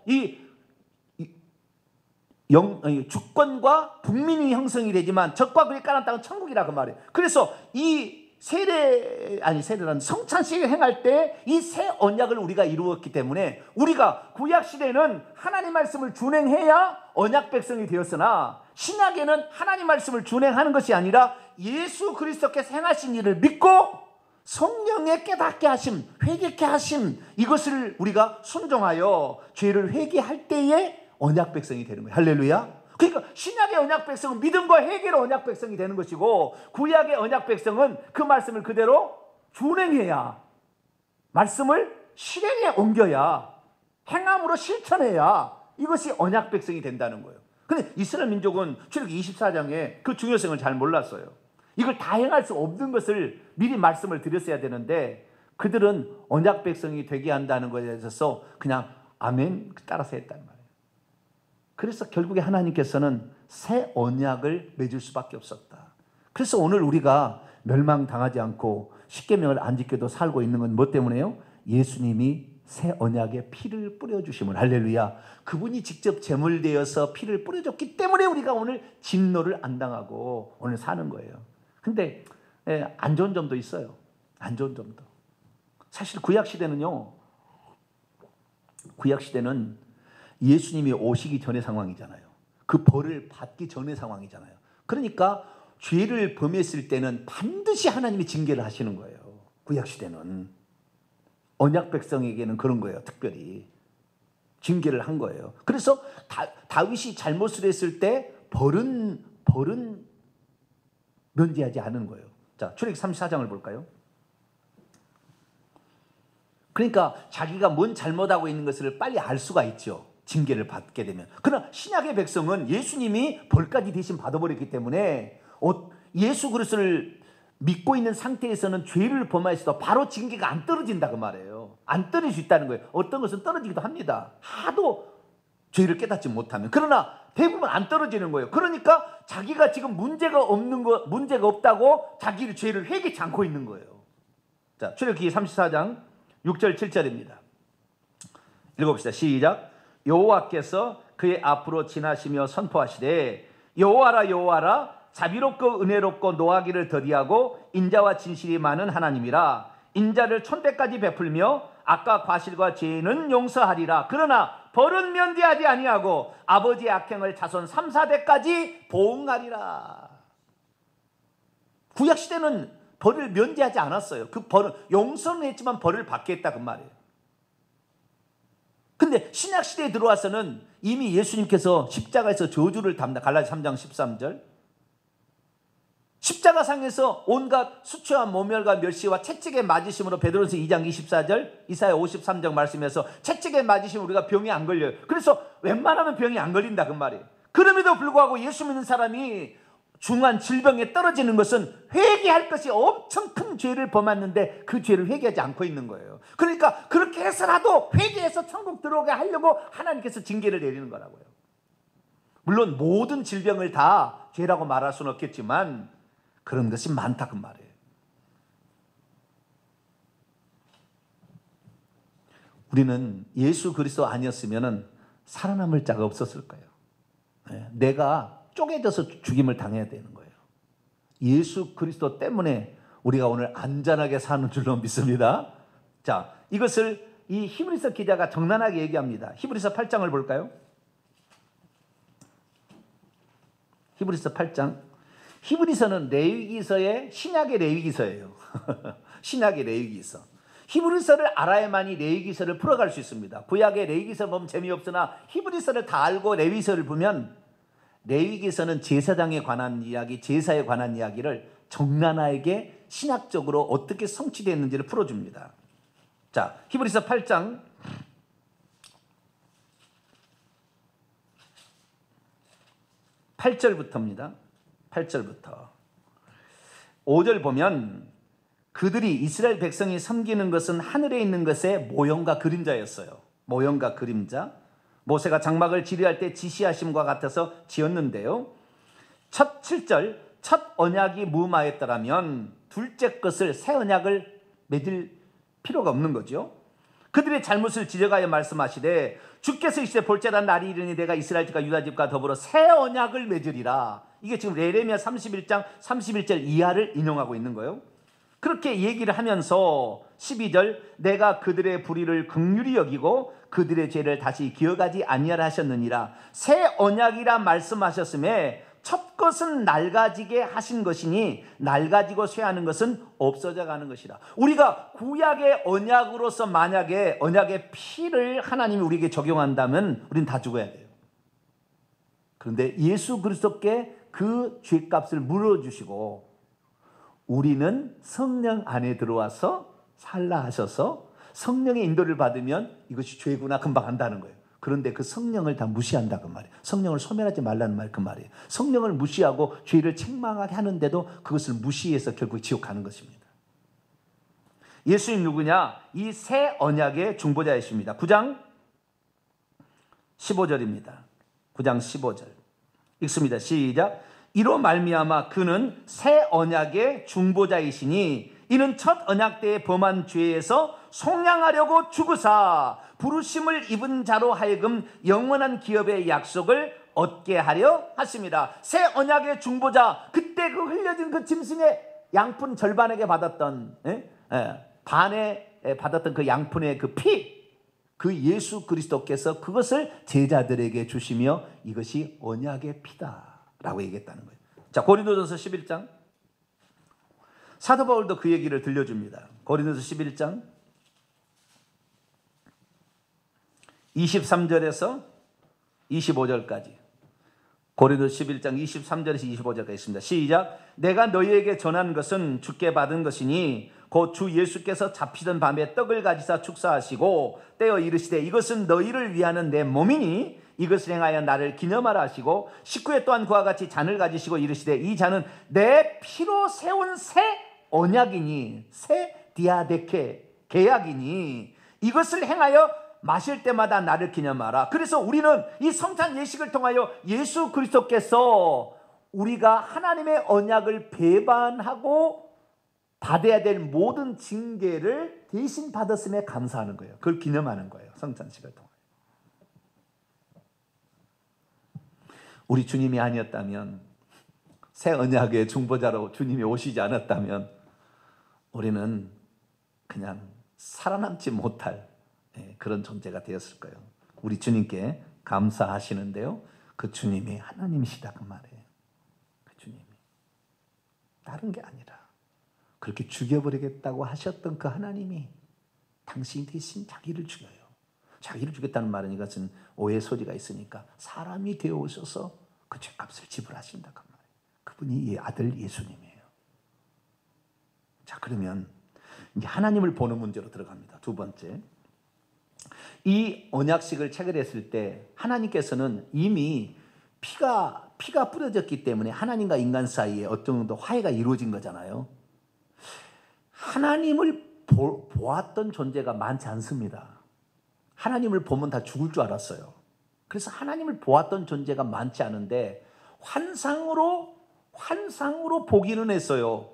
주권과 국민이 형성이 되지만 적과 그의 가나안 땅은 천국이라 그 말이에요. 그래서 이 세례란 성찬식을 행할 때 이 새 언약을 우리가 이루었기 때문에 우리가 구약 시대는 하나님 말씀을 준행해야 언약 백성이 되었으나 신약에는 하나님 말씀을 준행하는 것이 아니라 예수 그리스도께서 행하신 일을 믿고 성령의 깨닫게 하심, 회개케 하심, 이것을 우리가 순종하여 죄를 회개할 때에 언약 백성이 되는 거예요. 할렐루야. 그러니까 신약의 언약 백성은 믿음과 회개로 언약 백성이 되는 것이고, 구약의 언약 백성은 그 말씀을 그대로 준행해야, 말씀을 실행에 옮겨야, 행함으로 실천해야 이것이 언약 백성이 된다는 거예요. 근데 이스라엘 민족은 출애굽기 24장에 그 중요성을 잘 몰랐어요. 이걸 다 행할 수 없는 것을 미리 말씀을 드렸어야 되는데 그들은 언약 백성이 되게 한다는 것에 대해서 그냥 아멘 따라서 했단 말이에요. 그래서 결국에 하나님께서는 새 언약을 맺을 수밖에 없었다. 그래서 오늘 우리가 멸망당하지 않고 십계명을 안 지켜도 살고 있는 건 뭐 때문에요? 예수님이 새 언약에 피를 뿌려주심을, 할렐루야. 그분이 직접 제물 되어서 피를 뿌려줬기 때문에 우리가 오늘 진노를 안 당하고 오늘 사는 거예요. 근데 안 좋은 점도 있어요. 안 좋은 점도. 사실 구약시대는요, 구약시대는 예수님이 오시기 전의 상황이잖아요. 그 벌을 받기 전의 상황이잖아요. 그러니까 죄를 범했을 때는 반드시 하나님이 징계를 하시는 거예요. 구약시대는. 언약 백성에게는 그런 거예요. 특별히 징계를 한 거예요. 그래서 다윗이 잘못을 했을 때 벌은 면제하지 않은 거예요. 자, 출애굽기 34장을 볼까요? 그러니까 자기가 뭔 잘못하고 있는 것을 빨리 알 수가 있죠. 징계를 받게 되면. 그러나 신약의 백성은 예수님이 벌까지 대신 받아버렸기 때문에 예수 그리스도를 믿고 있는 상태에서는 죄를 범하였어도 바로 징계가 안 떨어진다 그 말이에요. 안 떨어질 수 있다는 거예요. 어떤 것은 떨어지기도 합니다. 하도 죄를 깨닫지 못하면. 그러나 대부분 안 떨어지는 거예요. 그러니까 자기가 지금 문제가 없다고 자기의 죄를 회개치 않고 있는 거예요. 자, 출애굽기 34장 6절 7절입니다. 읽어봅시다. 시작. 여호와께서 그의 앞으로 지나시며 선포하시되 여호와라 여호와라 자비롭고 은혜롭고 노하기를 더디하고 인자와 진실이 많은 하나님이라. 인자를 천대까지 베풀며 악과 과실과 죄는 용서하리라. 그러나 벌은 면제하지 아니하고 아버지의 악행을 자손 3, 4대까지 보응하리라. 구약시대는 벌을 면제하지 않았어요. 그 벌은 용서는 했지만 벌을 받겠다 그 말이에요. 근데 신약시대에 들어와서는 이미 예수님께서 십자가에서 저주를 담다. 갈라디아 3장 13절. 십자가상에서 온갖 수치와 모멸과 멸시와 채찍에 맞으심으로 베드로전서 2장 24절, 이사야 53장 말씀에서 채찍에 맞으시면 우리가 병이 안 걸려요. 그래서 웬만하면 병이 안 걸린다 그 말이에요. 그럼에도 불구하고 예수 믿는 사람이 중한 질병에 떨어지는 것은 회개할 것이 엄청 큰 죄를 범했는데 그 죄를 회개하지 않고 있는 거예요. 그러니까 그렇게 해서라도 회개해서 천국 들어오게 하려고 하나님께서 징계를 내리는 거라고요. 물론 모든 질병을 다 죄라고 말할 수는 없겠지만 그런 것이 많다 그 말이에요. 우리는 예수 그리스도 아니었으면 살아남을 자가 없었을 거예요. 내가 쪼개져서 죽임을 당해야 되는 거예요. 예수 그리스도 때문에 우리가 오늘 안전하게 사는 줄로 믿습니다. 자, 이것을 이 히브리서 기자가 적나라하게 얘기합니다. 히브리서 8장을 볼까요? 히브리서 8장. 히브리서는 레위기서의 신약의 레위기서예요. 신약의 레위기서. 히브리서를 알아야만이 레위기서를 풀어갈 수 있습니다. 구약의 레위기서를 보면 재미없으나 히브리서를 다 알고 레위기서를 보면 레위기서는 제사장에 관한 이야기, 제사에 관한 이야기를 적나라하게 신학적으로 어떻게 성취되었는지를 풀어줍니다. 자, 히브리서 8장 8절부터입니다. 8절부터 5절 보면 그들이 이스라엘 백성이 섬기는 것은 하늘에 있는 것의 모형과 그림자였어요. 모형과 그림자. 모세가 장막을 지리할 때 지시하심과 같아서 지었는데요. 첫 7절 첫 언약이 무마했더라면 둘째 것을 새 언약을 맺을 필요가 없는 거죠. 그들의 잘못을 지적하여 말씀하시되 주께서 이제 볼지라 날이 이르니 내가 이스라엘 집과 유다 집과 더불어 새 언약을 맺으리라. 이게 지금 예레미야 31장 31절 이하를 인용하고 있는 거예요. 그렇게 얘기를 하면서 12절 내가 그들의 불의를 긍휼히 여기고 그들의 죄를 다시 기억하지 아니하라 하셨느니라. 새 언약이라 말씀하셨음에 첫 것은 낡아지게 하신 것이니 낡아지고 쇠하는 것은 없어져 가는 것이라. 우리가 구약의 언약으로서 만약에 언약의 피를 하나님이 우리에게 적용한다면 우리는 다 죽어야 돼요. 그런데 예수 그리스도께 그 죄값을 물어주시고 우리는 성령 안에 들어와서 살라 하셔서 성령의 인도를 받으면 이것이 죄구나 금방 안다는 거예요. 그런데 그 성령을 다 무시한다 그 말이에요. 성령을 소멸하지 말라는 말 그 말이에요. 성령을 무시하고 죄를 책망하게 하는데도 그것을 무시해서 결국 지옥 가는 것입니다. 예수님 누구냐? 이 새 언약의 중보자이십니다. 9장 15절입니다. 9장 15절 읽습니다. 시작. 이로 말미암아 그는 새 언약의 중보자이시니 이는 첫 언약 때에 범한 죄에서 속량하려고 죽으사 부르심을 입은 자로 하여금 영원한 기업의 약속을 얻게 하려 하십니다. 새 언약의 중보자, 그때 그 흘려진 그 짐승의 양푼 절반에게 받았던 반에 받았던 그 양푼의 그 피, 그 예수 그리스도께서 그것을 제자들에게 주시며 이것이 언약의 피다라고 얘기했다는 거예요. 자, 고린도전서 11장 사도 바울도 그 얘기를 들려줍니다. 고린도전서 11장 23절에서 25절까지 고린도서 11장 23절에서 25절까지 있습니다. 시작. 내가 너희에게 전한 것은 주께 받은 것이니 곧 주 예수께서 잡히던 밤에 떡을 가지사 축사하시고 떼어 이르시되 이것은 너희를 위하는 내 몸이니 이것을 행하여 나를 기념하라 하시고 식후에 또한 그와 같이 잔을 가지시고 이르시되 이 잔은 내 피로 세운 새 언약이니 새 디아데케 계약이니 이것을 행하여 마실 때마다 나를 기념하라. 그래서 우리는 이 성찬 예식을 통하여 예수 그리스도께서 우리가 하나님의 언약을 배반하고 받아야 될 모든 징계를 대신 받았음에 감사하는 거예요. 그걸 기념하는 거예요. 성찬식을 통하여. 우리 주님이 아니었다면, 새 언약의 중보자로 주님이 오시지 않았다면 우리는 그냥 살아남지 못할 그런 존재가 되었을 거예요. 우리 주님께 감사하시는데요, 그 주님이 하나님이시다 그 말이에요. 그 주님이 다른 게 아니라 그렇게 죽여버리겠다고 하셨던 그 하나님이 당신 대신 자기를 죽여요. 자기를 죽였다는 말은 이것은 오해 소지가 있으니까 사람이 되어 오셔서 그 죄값을 지불하신다 그 말이에요. 그분이 이 아들 예수님이에요. 자, 그러면 이제 하나님을 보는 문제로 들어갑니다. 두 번째, 이 언약식을 체결했을 때 하나님께서는 이미 피가 뿌려졌기 때문에 하나님과 인간 사이에 어떤 정도 화해가 이루어진 거잖아요. 하나님을 보았던 존재가 많지 않습니다. 하나님을 보면 다 죽을 줄 알았어요. 그래서 하나님을 보았던 존재가 많지 않은데 환상으로 보기는 했어요.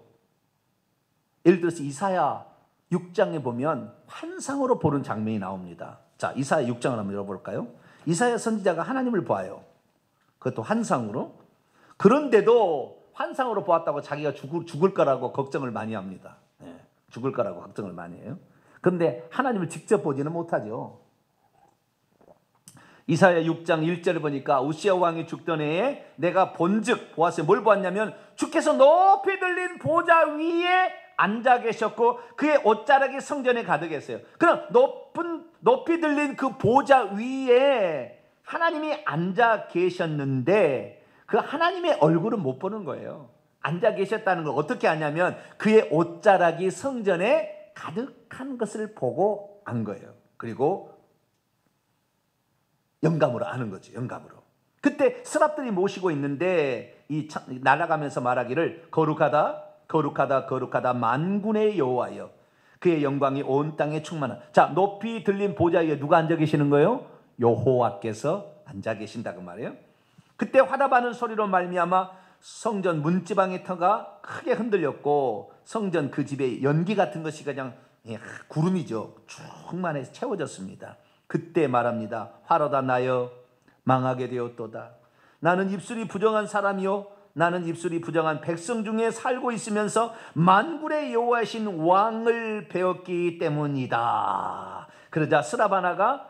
예를 들어서 이사야 6장에 보면 환상으로 보는 장면이 나옵니다. 자, 이사야 6장을 한번 열어볼까요? 이사야 선지자가 하나님을 봐요. 그것도 환상으로. 그런데도 환상으로 보았다고 자기가 죽을 거라고 걱정을 많이 합니다. 죽을 거라고 걱정을 많이 해요. 그런데 하나님을 직접 보지는 못하죠. 이사야 6장 1절을 보니까 우시야 왕이 죽던 해에 내가 본즉 보았어요. 뭘 보았냐면 주께서 높이 들린 보좌 위에 앉아 계셨고 그의 옷자락이 성전에 가득했어요. 그럼 높이 들린 그 보좌 위에 하나님이 앉아 계셨는데 그 하나님의 얼굴은 못 보는 거예요. 앉아 계셨다는 걸 어떻게 아냐면 그의 옷자락이 성전에 가득한 것을 보고 안 거예요. 그리고 영감으로 아는 거죠. 영감으로. 그때 스랍들이 모시고 있는데 날아가면서 말하기를 거룩하다 거룩하다 거룩하다 만군의 여호와여 그의 영광이 온 땅에 충만한. 자, 높이 들린 보좌 위에 누가 앉아 계시는 거예요? 여호와께서 앉아 계신다 그 말이에요. 그때 화답하는 소리로 말미암아 성전 문지방의 터가 크게 흔들렸고 성전 그 집에 연기 같은 것이 그냥 구름이죠. 충만해서 채워졌습니다. 그때 말합니다. 화로다 나여 망하게 되었도다. 나는 입술이 부정한 사람이요 나는 입술이 부정한 백성 중에 살고 있으면서 만군의 여호와이신 왕을 배웠기 때문이다. 그러자 스라바나가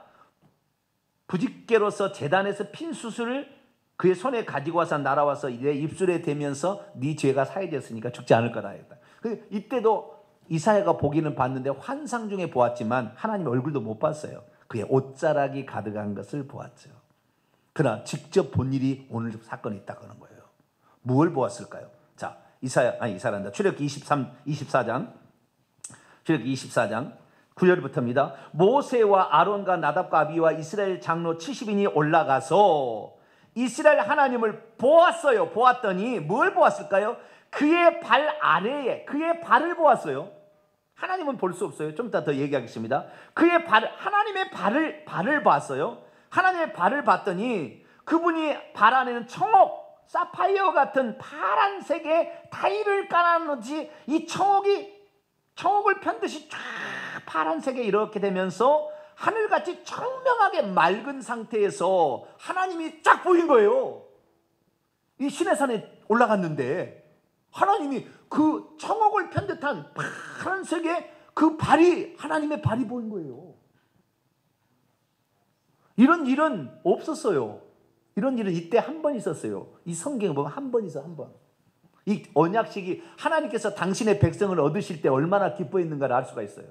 부직개로서 제단에서 핀 수술을 그의 손에 가지고 와서 날아와서 내 입술에 대면서 네 죄가 사해졌으니까 죽지 않을 거다 했다. 이때도 이사야가 보기는 봤는데 환상 중에 보았지만 하나님 얼굴도 못 봤어요. 그의 옷자락이 가득한 것을 보았죠. 그러나 직접 본 일이 오늘 사건이 있다고 하는 거예요. 무엇을 보았을까요? 자, 이사야란다. 출애굽기 24장 9절부터입니다. 모세와 아론과 나답과 아비와 이스라엘 장로 70인이 올라가서 이스라엘 하나님을 보았어요. 보았더니 뭘 보았을까요? 그의 발 아래에 그의 발을 보았어요. 하나님은 볼 수 없어요. 좀 이따 더 얘기하겠습니다. 그의 하나님의 발을 봤어요. 하나님의 발을 봤더니 그분이 발 안에는 청옥, 사파이어 같은 파란색의 타일을 깔아놓지 이 청옥을 편듯이 쫙 파란색에 이렇게 되면서 하늘같이 청명하게 맑은 상태에서 하나님이 쫙 보인 거예요. 이 시내산에 올라갔는데 하나님이 그 청옥을 편듯한 파란색의 그 발이 하나님의 발이 보인 거예요. 이런 일은 없었어요. 이런 일은 이때 한 번 있었어요. 이 성경에 보면 한 번 있어, 한 번. 이 언약식이 하나님께서 당신의 백성을 얻으실 때 얼마나 기뻐했는가를 알 수가 있어요.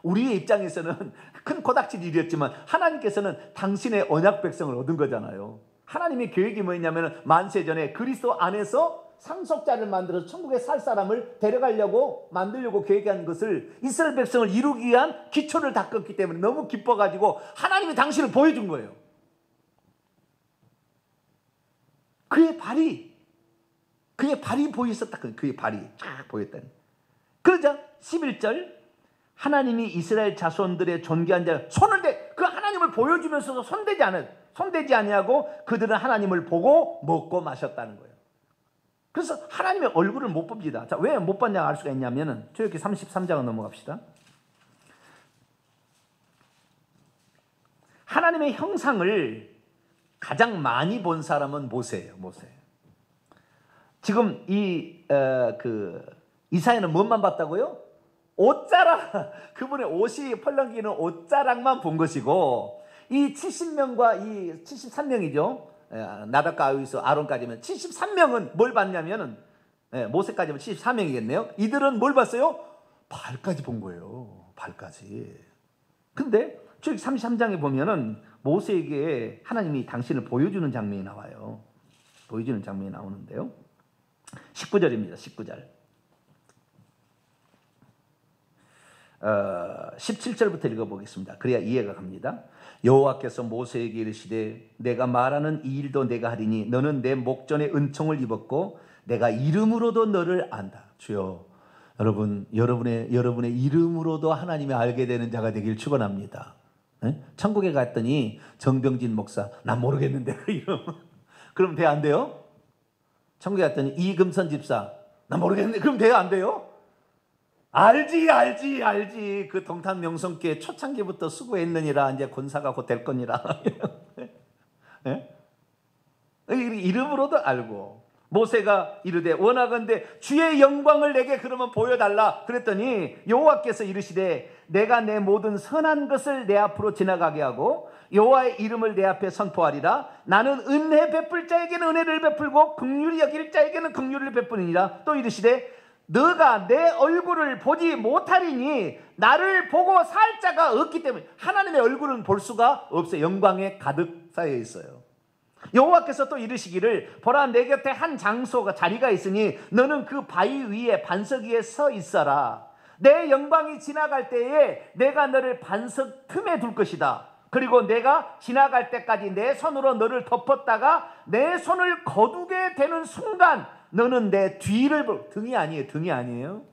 우리의 입장에서는 큰 코닥칠 일이었지만 하나님께서는 당신의 언약 백성을 얻은 거잖아요. 하나님의 계획이 뭐였냐면 만세전에 그리스도 안에서 상속자를 만들어서 천국에 살 사람을 데려가려고 만들려고 계획한 것을 이스라엘 백성을 이루기 위한 기초를 닦았기 때문에 너무 기뻐가지고 하나님이 당신을 보여준 거예요. 그의 발이 보였었다. 그의 발이 쫙 보였다니. 그러자 11절 하나님이 이스라엘 자손들의 존귀한 자 손을 그 하나님을 보여주면서도 손대지 아니하고 그들은 하나님을 보고 먹고 마셨다는 거예요. 그래서 하나님의 얼굴을 못 봅니다. 자, 왜 못 봤냐 알 수가 있냐면은 출애굽기 33장을 넘어갑시다. 하나님의 형상을 가장 많이 본 사람은 모세예요. 모세. 지금 이사야는 뭐만 봤다고요? 옷자락, 그분의 옷이 펄렁이는 옷자락만 본 것이고 이 70명과 이 73명이죠. 나답과 아론까지면 73명은 뭘 봤냐면은 모세까지면 74명이겠네요. 이들은 뭘 봤어요? 발까지 본 거예요. 발까지. 근데 출애굽기 33장에 보면은 모세에게 하나님이 당신을 보여주는 장면이 나와요. 보여주는 장면이 나오는데요. 19절입니다. 19절. 17절부터 읽어보겠습니다. 그래야 이해가 갑니다. 여호와께서 모세에게 이르시되 내가 말하는 이 일도 내가 하리니 너는 내 목전에 은총을 입었고 내가 이름으로도 너를 안다. 주여, 여러분의 이름으로도 하나님이 알게 되는 자가 되길 축원합니다. 천국에 갔더니 정병진 목사 난 모르겠는데 이름 그럼 돼 안 돼요? 천국에 갔더니 이금선 집사 난 모르겠는데 그럼 돼요 안 돼요? 알지. 그 동탄 명성교회 초창기부터 수고했느니라 이제 권사가 곧 될 거니라. 이름으로도 알고 모세가 이르되 원하건대 주의 영광을 내게 그러면 보여달라 그랬더니 여호와께서 이르시되 내가 내 모든 선한 것을 내 앞으로 지나가게 하고 여호와의 이름을 내 앞에 선포하리라. 나는 은혜 베풀 자에게는 은혜를 베풀고 긍휼히 여길 자에게는 긍휼을 베푸니라. 또 이르시되 너가 내 얼굴을 보지 못하리니 나를 보고 살 자가 없기 때문에 하나님의 얼굴은 볼 수가 없어요. 영광에 가득 쌓여 있어요. 여호와께서 또 이르시기를 보라 내 곁에 한 장소가 자리가 있으니 너는 그 바위 위에 반석 위에 서 있어라. 내 영광이 지나갈 때에 내가 너를 반석 틈에 둘 것이다. 그리고 내가 지나갈 때까지 내 손으로 너를 덮었다가 내 손을 거두게 되는 순간 너는 내 뒤를 등이 아니에요.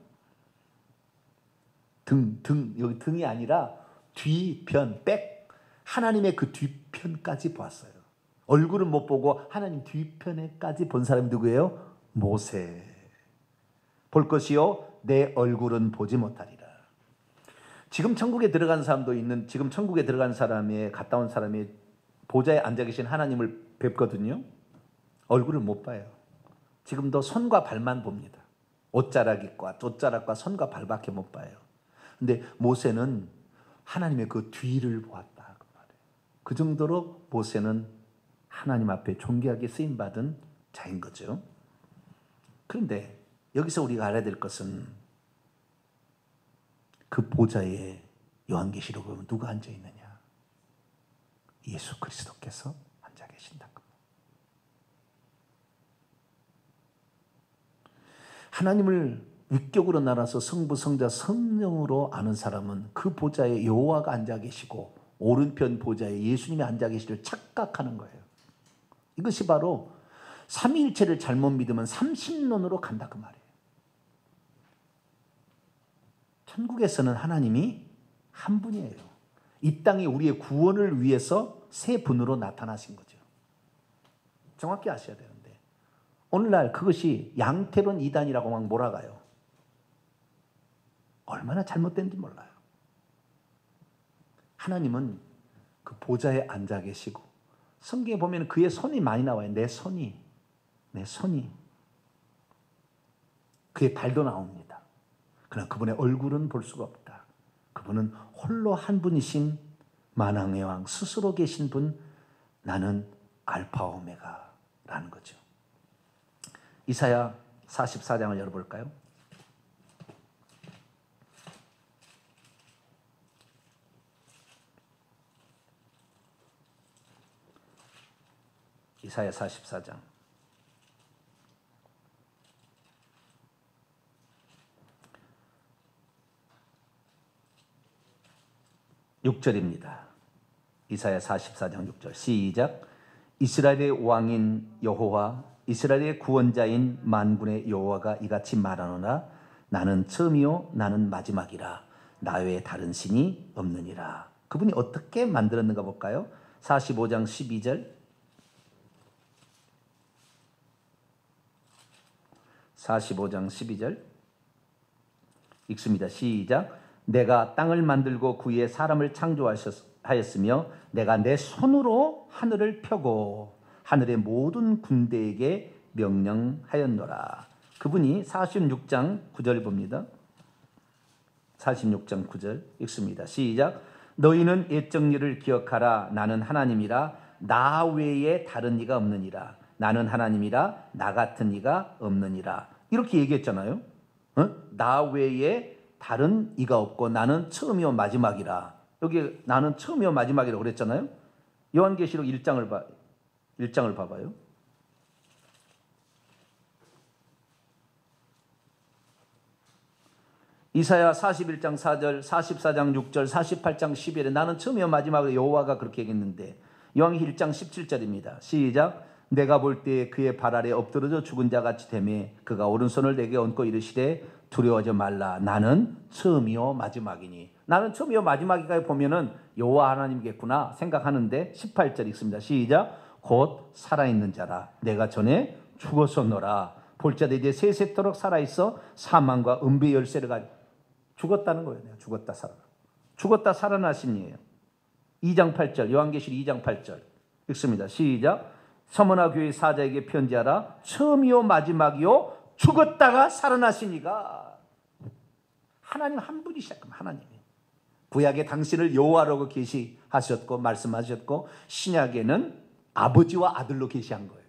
여기 등이 아니라 뒤편, 백. 하나님의 그 뒤편까지 보았어요. 얼굴은 못 보고 하나님 뒤편에까지 본 사람이 누구예요? 모세. 볼 것이요 내 얼굴은 보지 못하리라. 지금 천국에 들어간 사람도 있는 지금 천국에 들어간 사람의 갔다 온 사람이 보좌에 앉아 계신 하나님을 뵙거든요. 얼굴을 못 봐요. 지금도 손과 발만 봅니다. 옷자락과 손과 발밖에 못 봐요. 근데 모세는 하나님의 그 뒤를 보았다 그 말이에요. 그 정도로 모세는 하나님 앞에 존귀하게 쓰임 받은 자인 거죠. 그런데 여기서 우리가 알아야 될 것은 그 보좌에 요한계시록 보면 누가 앉아 있느냐? 예수 그리스도께서 앉아 계신다. 하나님을 위격으로 나눠서 성부, 성자, 성령으로 아는 사람은 그 보좌에 여호와가 앉아 계시고 오른편 보좌에 예수님이 앉아 계시를 착각하는 거예요. 이것이 바로 삼위일체를 잘못 믿으면 삼신론으로 간다 그 말이에요. 천국에서는 하나님이 한 분이에요. 이 땅에 우리의 구원을 위해서 세 분으로 나타나신 거죠. 정확히 아셔야 되는데 오늘날 그것이 양태론 이단이라고 막 몰아가요. 얼마나 잘못된지 몰라요. 하나님은 그 보좌에 앉아 계시고 성경에 보면 그의 손이 많이 나와요. 내 손이 그의 발도 나옵니다. 그러나 그분의 얼굴은 볼 수가 없다. 그분은 홀로 한 분이신 만왕의 왕 스스로 계신 분, 나는 알파 오메가라는 거죠. 이사야 44장을 열어볼까요? 이사야 44장 6절입니다. 이사야 44장 6절 시작. 이스라엘의 왕인 여호와 이스라엘의 구원자인 만군의 여호와가 이같이 말하노라. 나는 처음이요 나는 마지막이라. 나 외에 다른 신이 없느니라. 그분이 어떻게 만들었는가 볼까요? 45장 12절 45장 12절 읽습니다. 시작. 내가 땅을 만들고 그 위에 사람을 창조하였으며 내가 내 손으로 하늘을 펴고 하늘의 모든 군대에게 명령하였노라. 그분이 46장 9절 봅니다. 46장 9절 읽습니다. 시작. 너희는 옛적 일을 기억하라. 나는 하나님이라. 나 외에 다른 이가 없느니라. 나는 하나님이라. 나 같은 이가 없느니라. 이렇게 얘기했잖아요. 나 외에 다른 이가 없고 나는 처음이요 마지막이라. 여기 나는 처음이요 마지막이라고 그랬잖아요. 요한계시록 1장을 봐봐요. 이사야 41장 4절, 44장 6절, 48장 11에 나는 처음이요 마지막으로 여호와가 그렇게 얘기했는데 요한계시록 1장 17절입니다. 시작. 내가 볼 때 그의 발 아래 엎드러져 죽은 자같이 되매 그가 오른손을 내게 얹고 이르시되 두려워하지 말라. 나는 처음이요 마지막이니. 나는 처음이요 마지막이가 보면은 여호와 하나님이겠구나 생각하는데 18절 읽습니다. 시작. 곧 살아있는 자라. 내가 전에 죽었었노라. 볼자도 이제 세세토록 살아있어 사망과 은비의 열쇠를 가지고 죽었다는 거예요. 내가 죽었다 살아나심이에요. 2장 8절 요한계시록 2장 8절 읽습니다. 시작. 서머나 교회 사자에게 편지하라. 처음이요 마지막이요 죽었다가 살아나시니가. 하나님 한 분이시다. 하나님이 구약에 당신을 여호와라고 계시하셨고 말씀하셨고 신약에는 아버지와 아들로 계시한 거예요.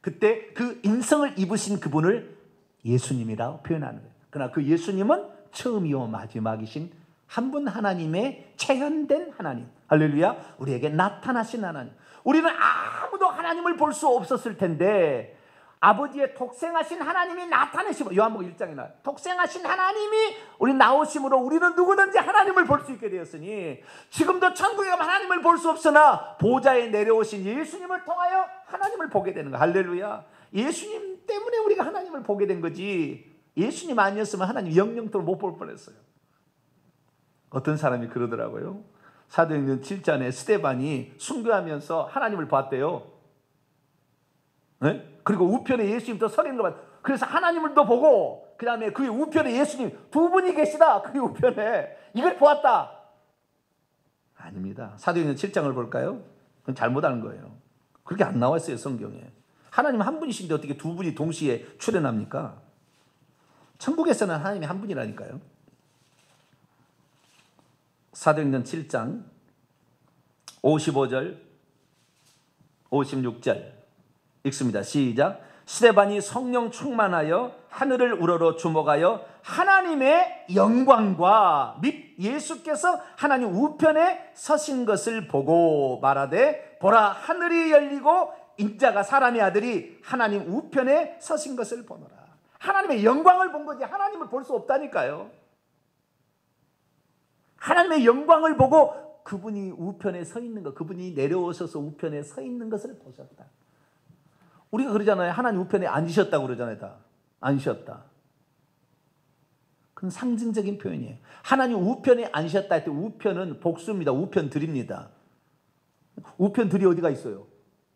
그때 그 인성을 입으신 그분을 예수님이라고 표현하는 거예요. 그러나 그 예수님은 처음이요 마지막이신 한 분 하나님의 체현된 하나님. 할렐루야. 우리에게 나타나신 하나님. 우리는 아무도 하나님을 볼 수 없었을 텐데 아버지의 독생하신 하나님이 나타내시고 요한복음 1장에 나와요. 독생하신 하나님이 우리 나오심으로 우리는 누구든지 하나님을 볼 수 있게 되었으니 지금도 천국에 가면 하나님을 볼 수 없으나 보좌에 내려오신 예수님을 통하여 하나님을 보게 되는 거야. 할렐루야. 예수님 때문에 우리가 하나님을 보게 된 거지 예수님 아니었으면 하나님 영영토록 못 볼 뻔했어요. 어떤 사람이 그러더라고요. 사도행전 7장에 스데반이 순교하면서 하나님을 봤대요. 네? 그리고 우편에 예수님 또 서 있는 거 봤어요. 그래서 하나님을 또 보고 그 다음에 그 우편에 예수님 두 분이 계시다. 그 우편에 이걸 보았다. 아닙니다. 사도행전 7장을 볼까요? 그건 잘못하는 거예요. 그렇게 안 나와 있어요 성경에. 하나님 한 분이신데 어떻게 두 분이 동시에 출현합니까? 천국에서는 하나님이 한 분이라니까요. 사도행전 7장 55절 56절 읽습니다. 시작. 스데반이 성령 충만하여 하늘을 우러러 주목하여 하나님의 영광과 및 예수께서 하나님 우편에 서신 것을 보고 말하되 보라 하늘이 열리고 인자가 사람의 아들이 하나님 우편에 서신 것을 보노라. 하나님의 영광을 본 거지 하나님을 볼 수 없다니까요. 하나님의 영광을 보고 그분이 우편에 서 있는 것, 그분이 내려오셔서 우편에 서 있는 것을 보셨다. 우리가 그러잖아요. 하나님 우편에 앉으셨다고 그러잖아요. 다 앉으셨다. 그건 상징적인 표현이에요. 하나님 우편에 앉으셨다 할 때 우편은 복수입니다. 우편들입니다. 우편들이 어디가 있어요?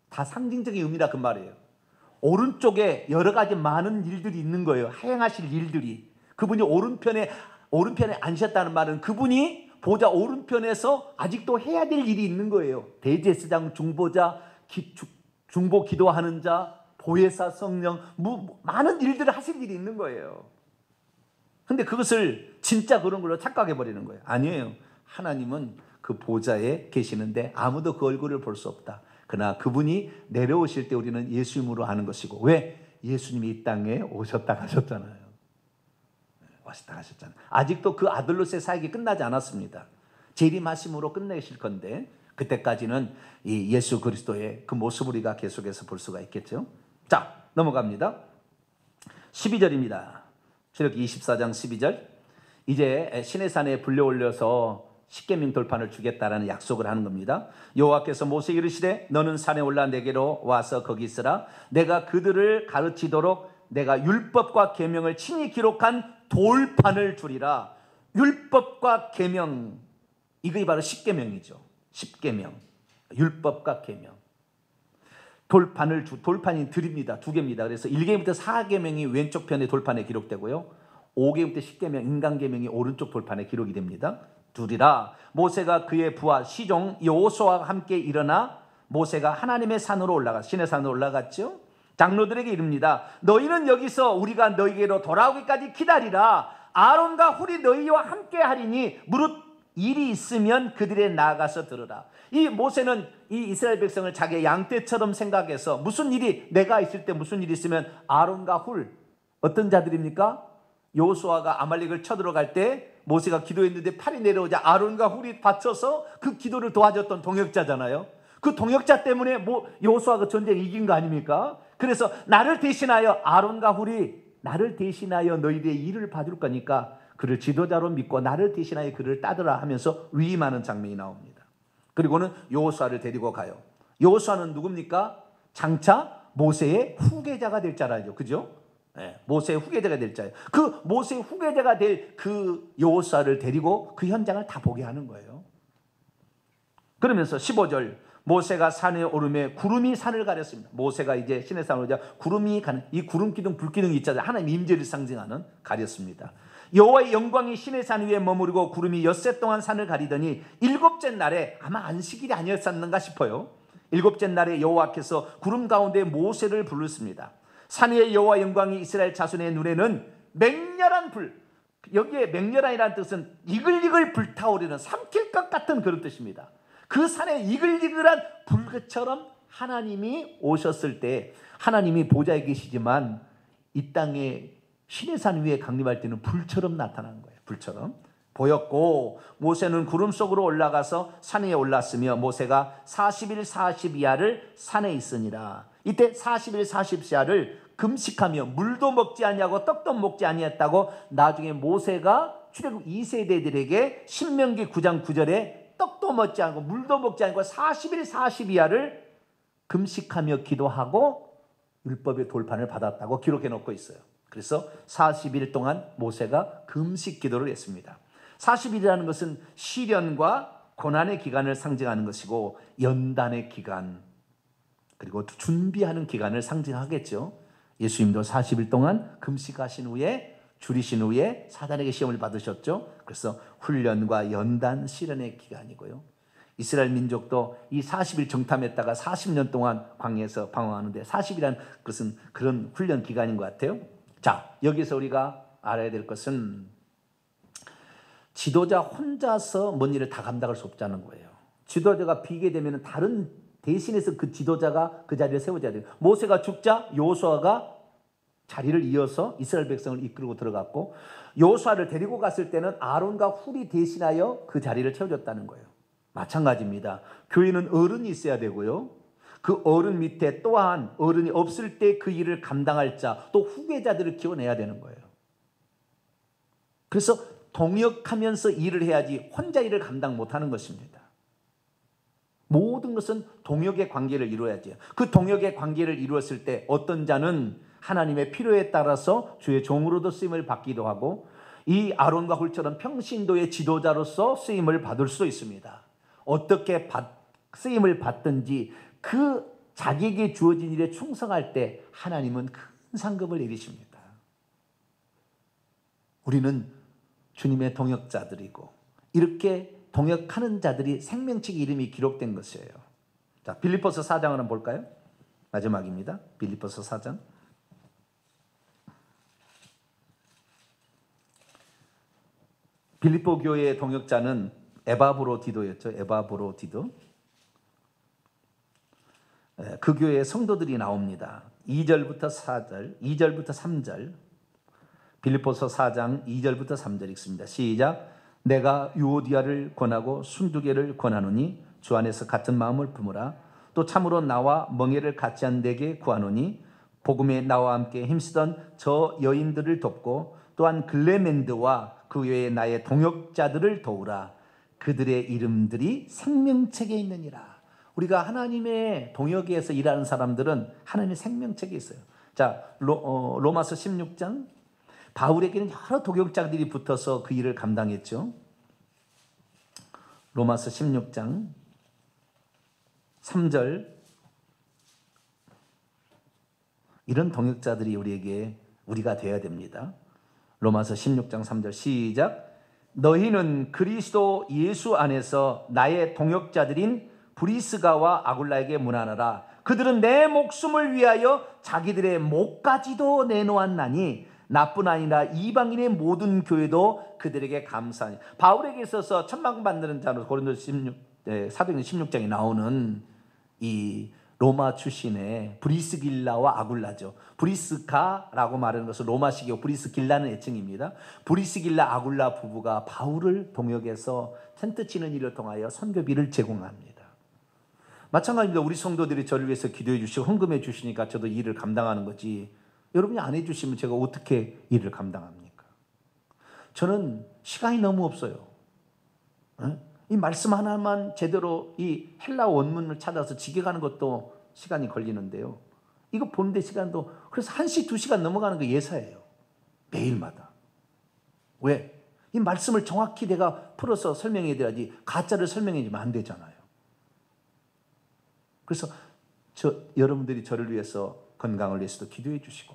다 상징적인 의미라 그 말이에요. 오른쪽에 여러 가지 많은 일들이 있는 거예요. 행하실 일들이. 그분이 오른편에 앉으셨다는 말은 그분이 보좌 오른편에서 아직도 해야 될 일이 있는 거예요. 대제사장, 중보자, 중보 기도하는 자, 보혜사, 성령, 많은 일들을 하실 일이 있는 거예요. 근데 그것을 진짜 그런 걸로 착각해 버리는 거예요. 아니에요. 하나님은 그 보좌에 계시는데 아무도 그 얼굴을 볼 수 없다. 그러나 그분이 내려오실 때 우리는 예수님으로 아는 것이고, 왜? 예수님이 이 땅에 오셨다 가셨잖아요. 오셨다 가셨잖아요. 아직도 그 아들로서의 사역이 끝나지 않았습니다. 재림하심으로 끝내실 건데 그때까지는 이 예수 그리스도의 그 모습을 우리가 계속해서 볼 수가 있겠죠. 자, 넘어갑니다. 12절입니다. 출애굽기 24장 12절. 이제 시내산에 불려 올려서 십계명 돌판을 주겠다라는 약속을 하는 겁니다. 여호와께서 모세에게 이르시되 너는 산에 올라 내게로 와서 거기 있으라. 내가 그들을 가르치도록 내가 율법과 계명을 친히 기록한 돌판을 주리라. 율법과 계명, 이것이 바로 십계명이죠. 십계명, 율법과 계명. 돌판이 드립니다. 두 개입니다. 그래서 1계명부터 4계명이 왼쪽 편의 돌판에 기록되고요. 5계명부터 10계명, 인간계명이 오른쪽 돌판에 기록이 됩니다. 두리라. 모세가 그의 부하 시종 여호수아와 함께 일어나 모세가 하나님의 산으로 올라가 시내산으로 올라갔죠. 장로들에게 이릅니다. 너희는 여기서 우리가 너희에게로 돌아오기까지 기다리라. 아론과 훌이 너희와 함께 하리니 무릇 일이 있으면 그들에 나아가서 들으라. 이 모세는 이 이스라엘 백성을 자기의 양떼처럼 생각해서 무슨 일이 내가 있을 때 무슨 일이 있으면 아론과 훌 어떤 자들입니까? 여호수아가 아말렉을 쳐들어갈 때 모세가 기도했는데 팔이 내려오자 아론과 훌이 받쳐서 그 기도를 도와줬던 동역자잖아요. 그 동역자 때문에 여호수아가 전쟁 이긴 거 아닙니까? 그래서 나를 대신하여 아론과 훌이 나를 대신하여 너희들의 일을 봐줄 거니까 그를 지도자로 믿고 나를 대신하여 그를 따르라 하면서 위임하는 장면이 나옵니다. 그리고는 여호수아를 데리고 가요. 여호수아는 누굽니까? 장차 모세의 후계자가 될 자라죠. 그죠? 네, 모세의 후계자가 될 자예요. 그 모세의 후계자가 될 그 여호수아를 데리고 그 현장을 다 보게 하는 거예요. 그러면서 15절 모세가 산에 오르매 구름이 산을 가렸습니다. 모세가 이제 시내산으로 오자 구름이 가는 이 구름 기둥 불 기둥이 있잖아요. 하나님 임재를 상징하는 가렸습니다. 여호와의 영광이 시내산 위에 머무르고 구름이 엿새 동안 산을 가리더니 일곱째 날에 아마 안식일이 아니었었는가 싶어요. 일곱째 날에 여호와께서 구름 가운데 모세를 부르십니다. 산 위에 여호와 영광이 이스라엘 자손의 눈에는 맹렬한 불, 여기에 맹렬한이라는 뜻은 이글이글 불타오르는 삼킬 것 같은 그런 뜻입니다. 그 산에 이글이글한 불처럼 하나님이 오셨을 때 하나님이 보좌에 계시지만 이 땅에 시내산 위에 강림할 때는 불처럼 나타난 거예요. 불처럼 보였고 모세는 구름 속으로 올라가서 산 위에 올랐으며 모세가 40일 40야를 산에 있으니라. 이때 40일 40야를 금식하며 물도 먹지 아니하고 떡도 먹지 아니했다고 나중에 모세가 출애굽 2세대들에게 신명기 9장 9절에 떡도 먹지 않고 물도 먹지 않고 40일 40야를 금식하며 기도하고 율법의 돌판을 받았다고 기록해 놓고 있어요. 그래서 40일 동안 모세가 금식 기도를 했습니다. 40일이라는 것은 시련과 고난의 기간을 상징하는 것이고 연단의 기간 그리고 준비하는 기간을 상징하겠죠. 예수님도 40일 동안 금식하신 후에 줄이신 후에 사단에게 시험을 받으셨죠. 그래서 훈련과 연단 시련의 기간이고요. 이스라엘 민족도 이 40일 정탐했다가 40년 동안 광야에서 방황하는데 40이라는 것은 그런 훈련 기간인 것 같아요. 자, 여기서 우리가 알아야 될 것은 지도자 혼자서 뭔 일을 다 감당할 수 없다는 거예요. 지도자가 비게 되면 다른 대신해서 그 지도자가 그 자리를 세워줘야 돼요. 모세가 죽자 여호수아가 자리를 이어서 이스라엘 백성을 이끌고 들어갔고, 여호수아를 데리고 갔을 때는 아론과 훌이 대신하여 그 자리를 채워줬다는 거예요. 마찬가지입니다. 교회는 어른이 있어야 되고요, 그 어른 밑에 또한 어른이 없을 때 그 일을 감당할 자, 또 후계자들을 키워내야 되는 거예요. 그래서 동역하면서 일을 해야지 혼자 일을 감당 못하는 것입니다. 모든 것은 동역의 관계를 이루어야지. 그 동역의 관계를 이루었을 때 어떤 자는 하나님의 필요에 따라서 주의 종으로도 쓰임을 받기도 하고, 이 아론과 훌처럼 평신도의 지도자로서 쓰임을 받을 수도 있습니다. 어떻게 쓰임을 받든지 그 자기에게 주어진 일에 충성할 때 하나님은 큰 상급을 내리십니다. 우리는 주님의 동역자들이고, 이렇게 동역하는 자들이 생명책의 이름이 기록된 것이에요. 자, 빌립보서 4장을 한번 볼까요? 마지막입니다. 빌립보서 4장. 빌립보 교회의 동역자는 에바브로디도였죠. 에바브로디도. 그 교회의 성도들이 나옵니다. 2절부터 4절, 2절부터 3절. 빌립보서 4장 2절부터 3절 읽습니다. 시작. 내가 유오디아를 권하고 순두개를 권하노니 주 안에서 같은 마음을 품으라. 또 참으로 나와 멍에를 같이 한 데게 구하노니 복음에 나와 함께 힘쓰던 저 여인들을 돕고, 또한 글레멘드와 그 외에 나의 동역자들을 도우라. 그들의 이름들이 생명책에 있느니라. 우리가 하나님의 동역에서 일하는 사람들은 하나님의 생명책에 있어요. 자, 로마서 16장. 바울에게는 여러 동역자들이 붙어서 그 일을 감당했죠. 로마서 16장 3절. 이런 동역자들이 우리가 되어야 됩니다. 로마서 16장 3절 시작. 너희는 그리스도 예수 안에서 나의 동역자들인 브리스가와 아굴라에게 문안하라. 그들은 내 목숨을 위하여 자기들의 목까지도 내놓았나니 나뿐 아니라 이방인의 모든 교회도 그들에게 감사하니. 바울에게 있어서 천망 받는 자로 고린도서 16장에 나오는 이 로마 출신의 브리스길라와 아굴라죠. 브리스가라고 말하는 것은 로마식이고 브리스길라는 애칭입니다. 브리스길라 아굴라 부부가 바울을 동역해서 텐트 치는 일을 통하여 선교비를 제공합니다. 마찬가지입니다. 우리 성도들이 저를 위해서 기도해 주시고 헌금해 주시니까 저도 일을 감당하는 거지, 여러분이 안 해주시면 제가 어떻게 일을 감당합니까? 저는 시간이 너무 없어요. 이 말씀 하나만 제대로 이 헬라 원문을 찾아서 지켜가는 것도 시간이 걸리는데요, 이거 보는데 시간도, 그래서 1시, 2시간 넘어가는 거 예사예요. 매일마다. 왜? 이 말씀을 정확히 내가 풀어서 설명해 드려야지, 가짜를 설명해 주면 안 되잖아요. 그래서 여러분들이 저를 위해서 건강을 위해서도 기도해 주시고,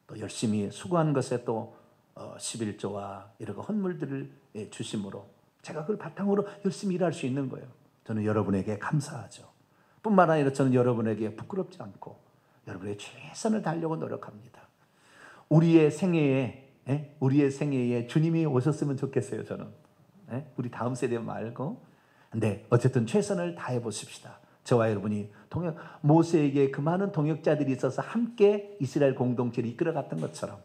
또 열심히 수고한 것에 또 11조와 이런 헌물들을 주심으로 제가 그걸 바탕으로 열심히 일할 수 있는 거예요. 저는 여러분에게 감사하죠. 뿐만 아니라 저는 여러분에게 부끄럽지 않고 여러분의 최선을 다하려고 노력합니다. 우리의 생애에 주님이 오셨으면 좋겠어요. 저는 우리 다음 세대 말고. 근데 어쨌든 최선을 다해 보십시다. 저와 여러분이 모세에게 그 많은 동역자들이 있어서 함께 이스라엘 공동체를 이끌어갔던 것처럼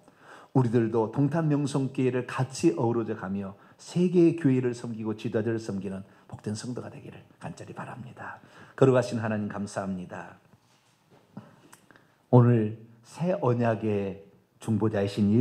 우리들도 동탄명성교회를 같이 어우러져 가며 세계의 교회를 섬기고 지도자를 섬기는 복된 성도가 되기를 간절히 바랍니다. 거룩하신 하나님 감사합니다. 오늘 새 언약의 중보자이신